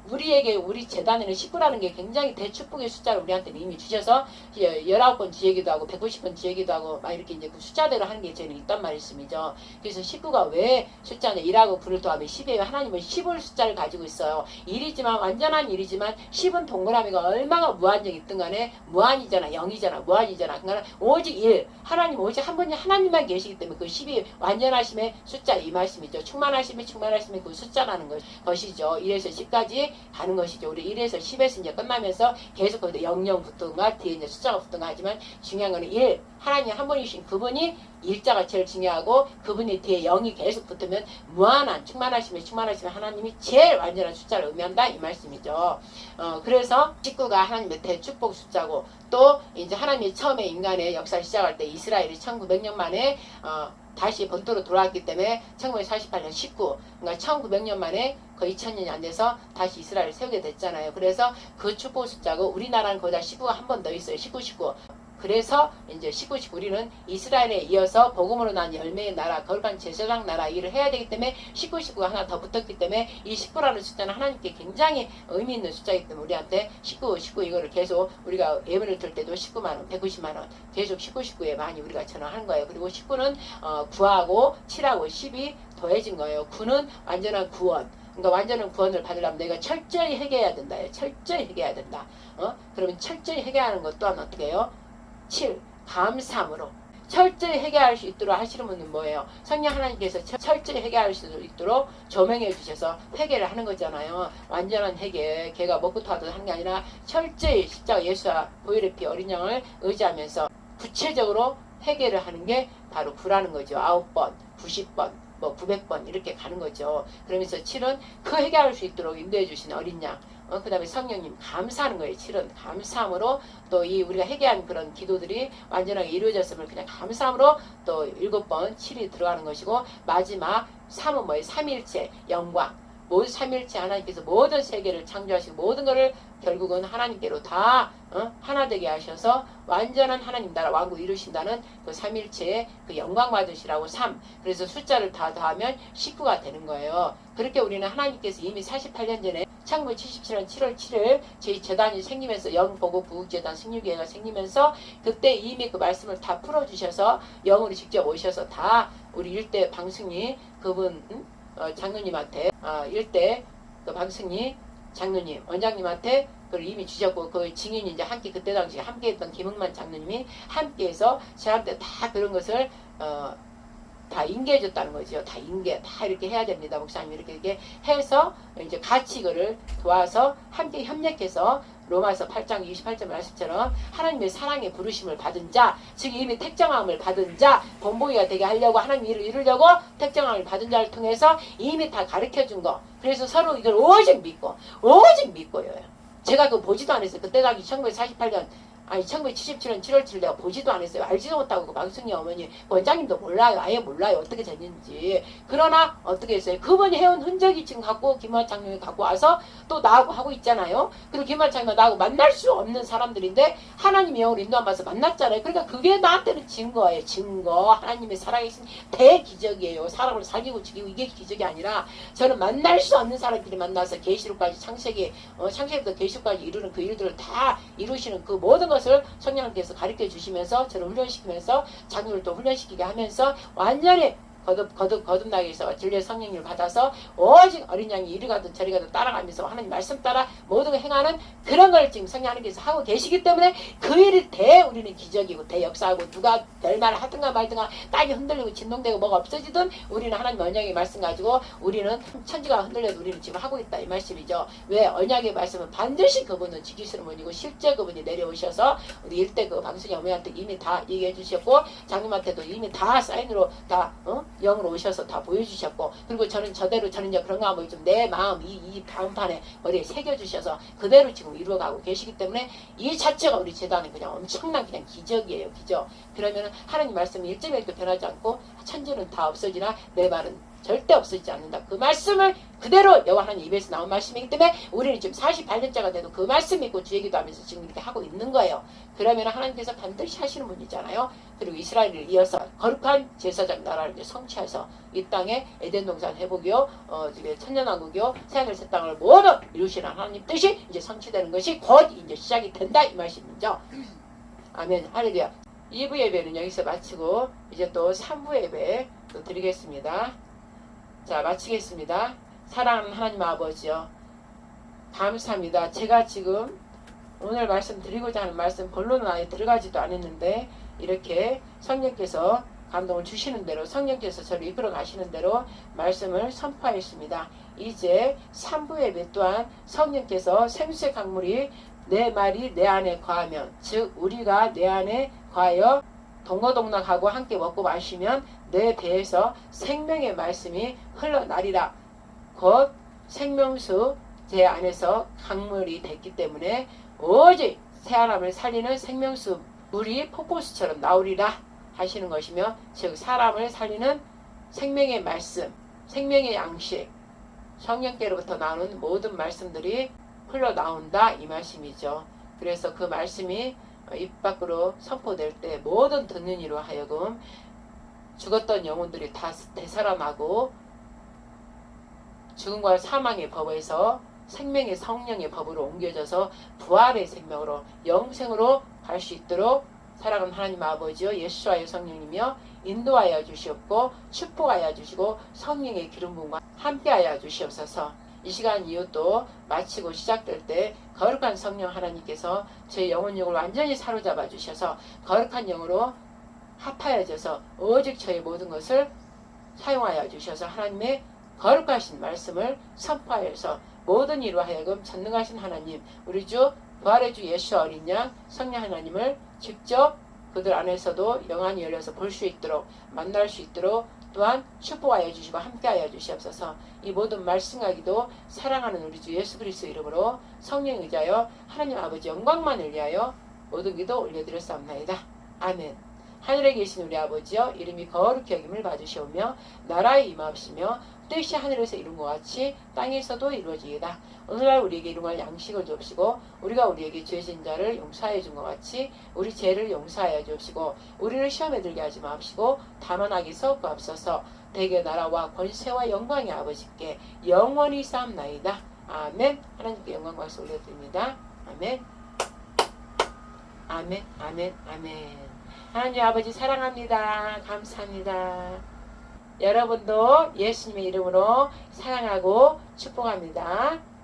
우리에게 우리 재단에는 19라는 게 굉장히 대축복의 숫자를 우리한테는 이미 주셔서 19번 주얘기도 하고 190번 주얘기도 하고 막 이렇게 이제 그 숫자대로 하는 게 저는 있단 말씀이죠. 그래서 19가 왜 숫자냐 1하고 9를 더하면 10이에요. 하나님은 10을 숫자를 가지고 있어요. 1이지만 완전한 1이지만 10은 동그라미가 얼마나 무한정이 있든 간에 무한이잖아 0이잖아 무한이잖아. 그러니까 오직 1 하나님 오직 한 분이 하나님만 계시기 때문에 그 10이 완전하심의 숫자 이 말씀이죠. 충만하심의 그 숫자라는 것이죠. 1에서 10까지 가는 것이죠. 우리 1에서 10에서 이제 끝나면서 계속 거기다 00 붙든가 뒤에 이제 숫자가 붙든가 하지만 중요한 거는 1 하나님 한 분이신 그분이 일자가 제일 중요하고 그분이 뒤에 0이 계속 붙으면 무한한 충만하심에 하나님이 제일 완전한 숫자를 의미한다 이 말씀이죠. 그래서 19가 하나님의 대축복 숫자고 또 이제 하나님이 처음에 인간의 역사를 시작할 때 이스라엘이 1900년 만에 다시 본토로 돌아왔기 때문에 1948년 19 그러니까 1900년 만에 거의 2000년이 안 돼서 다시 이스라엘을 세우게 됐잖아요. 그래서 그 축복 숫자고 우리나라는 거기다 19가 한 번 더 있어요. 19. 그래서 이제 19 우리는 이스라엘에 이어서 복음으로 난 열매의 나라 거룩한 제사장 나라 일을 해야 되기 때문에 19가 하나 더 붙었기 때문에 이 19라는 숫자는 하나님께 굉장히 의미 있는 숫자이기 때문에 우리한테 19 이거를 계속 우리가 예배를 들 때도 19만원 190만원 계속 19에 많이 우리가 전화하는 거예요. 그리고 19는 9하고 7하고 10이 더해진 거예요. 9는 완전한 구원. 그러니까 완전한 구원을 받으려면 내가 철저히 회개해야 된다. 철저히 회개해야 된다. 그러면 철저히 회개하는 것 또한 어떻게 해요? 7. 감사함으로 철저히 회개할 수 있도록 하시는 분은 뭐예요? 성령 하나님께서 철저히 회개할 수 있도록 조명해 주셔서 회개를 하는 거잖아요. 완전한 회개, 걔가 먹고 토하도 하는 게 아니라 철저히 십자가 예수와 보혈의 피 어린 양을 의지하면서 구체적으로 해결을 하는 게 바로 9라는 거죠. 9번, 90번, 뭐 900번 이렇게 가는 거죠. 그러면서 7은 그 해결할 수 있도록 인도해 주신 어린 양, 그 다음에 성령님 감사하는 거예요. 7은 감사함으로 또 이 우리가 회개한 그런 기도들이 완전하게 이루어졌음을 그냥 감사함으로 또 7번 7이 들어가는 것이고, 마지막 3은 뭐예요? 삼일체 영광. 모든 삼일체 하나님께서 모든 세계를 창조하시고 모든 것을 결국은 하나님께로 다 하나 되게 하셔서 완전한 하나님 나라 왕국 이루신다는 그 삼일체의 그 영광 받으시라고 3. 그래서 숫자를 다 더하면 19가 되는 거예요. 그렇게 우리는 하나님께서 이미 48년 전에 1977년 7월 7일 저희 재단이 생기면서 영보고 부국재단 승리교회가 생기면서 그때 이미 그 말씀을 다 풀어주셔서 영으로 직접 오셔서 다 우리 일대 방승리 그분 장로님한테 일대 그 방승리 장로님 원장님한테 그걸 이미 주셨고, 그 증인이 이제 함께 그때 당시 함께했던 김흥만 장로님이 함께해서 저한테 다 그런 것을 다 인계해줬다는 거죠. 다 인계, 다 이렇게 해야 됩니다. 목사님 이렇게 해서 이제 같이 이거를 도와서 함께 협력해서 로마서 8장 28절 말씀처럼 하나님의 사랑의 부르심을 받은 자, 즉 이미 택정함을 받은 자, 본보기가 되게 하려고 하나님 일을 이루려고 택정함을 받은 자를 통해서 이미 다 가르쳐준 거. 그래서 서로 이걸 오직 믿고요. 제가 그거 보지도 않았어요. 그때 당시 1948년 아니 1977년 7월 7일 내가 보지도 않았어요. 알지도 못하고 그 방승리 어머니 원장님도 몰라요. 아예 몰라요. 어떻게 됐는지. 그러나 어떻게 했어요? 그분이 해온 흔적이 지금 갖고 김환 장로이 갖고 와서 또 나하고 하고 있잖아요. 그리고 김환 장로가 나하고 만날 수 없는 사람들인데 하나님의 영으로 인도 안 받아서 만났잖아요. 그러니까 그게 나한테는 증거예요. 증거. 하나님의 살아계신 대기적이에요. 사람을 사귀고 죽이고 이게 기적이 아니라 저는 만날 수 없는 사람끼리 만나서 계시록까지 창세기부터 계시록까지 이루는 그 일들을 다 이루시는 그 모든 것을 성령님께서 가르쳐 주시면서 저를 훈련시키면서 장로들도 훈련시키게 하면서 완전히 거듭나게 해서 진리의 성령님을 받아서 오직 어린 양이 이리 가든 저리 가든 따라가면서 하나님 말씀 따라 모든 걸 행하는 그런 걸 지금 성령 하나님께서 하고 계시기 때문에 그 일이 우리는 기적이고 대역사하고 누가 별말을 하든가 말든가 땅이 흔들리고 진동되고 뭐가 없어지든 우리는 하나님 언약의 말씀 가지고 우리는 천지가 흔들려도 우리는 지금 하고 있다 이 말씀이죠. 왜? 언약의 말씀은 반드시 그분은 지키시는 분이고 실제 그분이 내려오셔서 우리 일대 그 방송이 어머니한테 이미 다 얘기해 주셨고 장님한테도 이미 다 사인으로 다 영으로 오셔서 다 보여주셨고, 그리고 저는 저대로 저는 이제 그런 거 하면 좀 내 마음 이 다음판에 머리에 새겨주셔서 그대로 지금 이루어가고 계시기 때문에 이 자체가 우리 재단은 그냥 엄청난 그냥 기적이에요. 기적. 그러면 하나님 말씀이 1.1도 변하지 않고 천지는 다 없어지나 내 말은 절대 없어지지 않는다. 그 말씀을 그대로 여호와 하나님 입에서 나온 말씀이기 때문에 우리는 지금 48년째가 돼도 그 말씀 믿고 주의 기도하면서 지금 이렇게 하고 있는 거예요. 그러면 하나님께서 반드시 하시는 분이잖아요. 그리고 이스라엘을 이어서 거룩한 제사장 나라를 이제 성취해서 이 땅에 에덴 동산 회복이요, 천년왕국이요, 새하늘 새 땅을 모두 이루시는 하나님 뜻이 이제 성취되는 것이 곧 이제 시작이 된다 이 말씀이죠. 아멘. 할렐루야. 2부 예배는 여기서 마치고 이제 또 3부 예배 또 드리겠습니다. 자, 마치겠습니다. 사랑하는 하나님 아버지요, 감사합니다. 제가 지금 오늘 말씀드리고자 하는 말씀 본론은 아예 들어가지도 않았는데 이렇게 성령께서 감동을 주시는 대로 성령께서 저를 이끌어 가시는 대로 말씀을 선포하였습니다. 이제 3부 예배 또한 성령께서 생수의 강물이 내 말이 내 안에 거하면, 즉 우리가 내 안에 거하여 동거동락하고 함께 먹고 마시면 내 배에서 생명의 말씀이 흘러나리라. 곧 생명수 제 안에서 강물이 됐기 때문에 오직 새하람을 살리는 생명수 물이 폭포수처럼 나오리라 하시는 것이며, 즉 사람을 살리는 생명의 말씀, 생명의 양식, 성령께로부터 나오는 모든 말씀들이 흘러나온다 이 말씀이죠. 그래서 그 말씀이 입 밖으로 선포될 때 모든 듣는 이로 하여금 죽었던 영혼들이 다 되살아나고 죽음과 사망의 법에서 생명의 성령의 법으로 옮겨져서 부활의 생명으로 영생으로 갈 수 있도록 사랑하는 하나님 아버지요, 예수와의 성령이며 인도하여 주시옵고 축복하여 주시고 성령의 기름 부음과 함께하여 주시옵소서. 이 시간 이후 마치고 시작될 때 거룩한 성령 하나님께서 제 영혼력을 완전히 사로잡아 주셔서 거룩한 영으로 합하여져서 오직 저의 모든 것을 사용하여 주셔서 하나님의 거룩하신 말씀을 선포하여서 모든 이로 하여금 전능하신 하나님, 우리 주 부활의 주 예수 어린 양 성령 하나님을 직접 그들 안에서도 영안이 열려서 볼 수 있도록 만날 수 있도록 또한 축복하여 주시고 함께하여 주시옵소서. 이 모든 말씀하기도 사랑하는 우리 주 예수 그리스도 이름으로 성령 의지하여 하나님 아버지 영광만을 위하여 모든 기도 올려드렸사옵나이다. 아멘. 하늘에 계신 우리 아버지여 이름이 거룩히 여김을 받으시오며 나라의 임하옵시며 뜻이 하늘에서 이룬 것 같이 땅에서도 이루어지이다. 오늘날 우리에게 일용할 양식을 주옵시고 우리가 우리에게 죄진 자를 용서하여 준 것 같이 우리 죄를 용서하여 주옵시고 우리를 시험에 들게 하지 마옵시고 다만 악에서 구하옵소서. 대개 나라와 권세와 영광의 아버지께 영원히 쌓옵나이다. 아멘. 하나님께 영광 박수 올려드립니다. 아멘. 아멘. 아멘. 아멘. 하나님 아버지 사랑합니다. 감사합니다. 여러분도 예수님의 이름으로 사랑하고 축복합니다.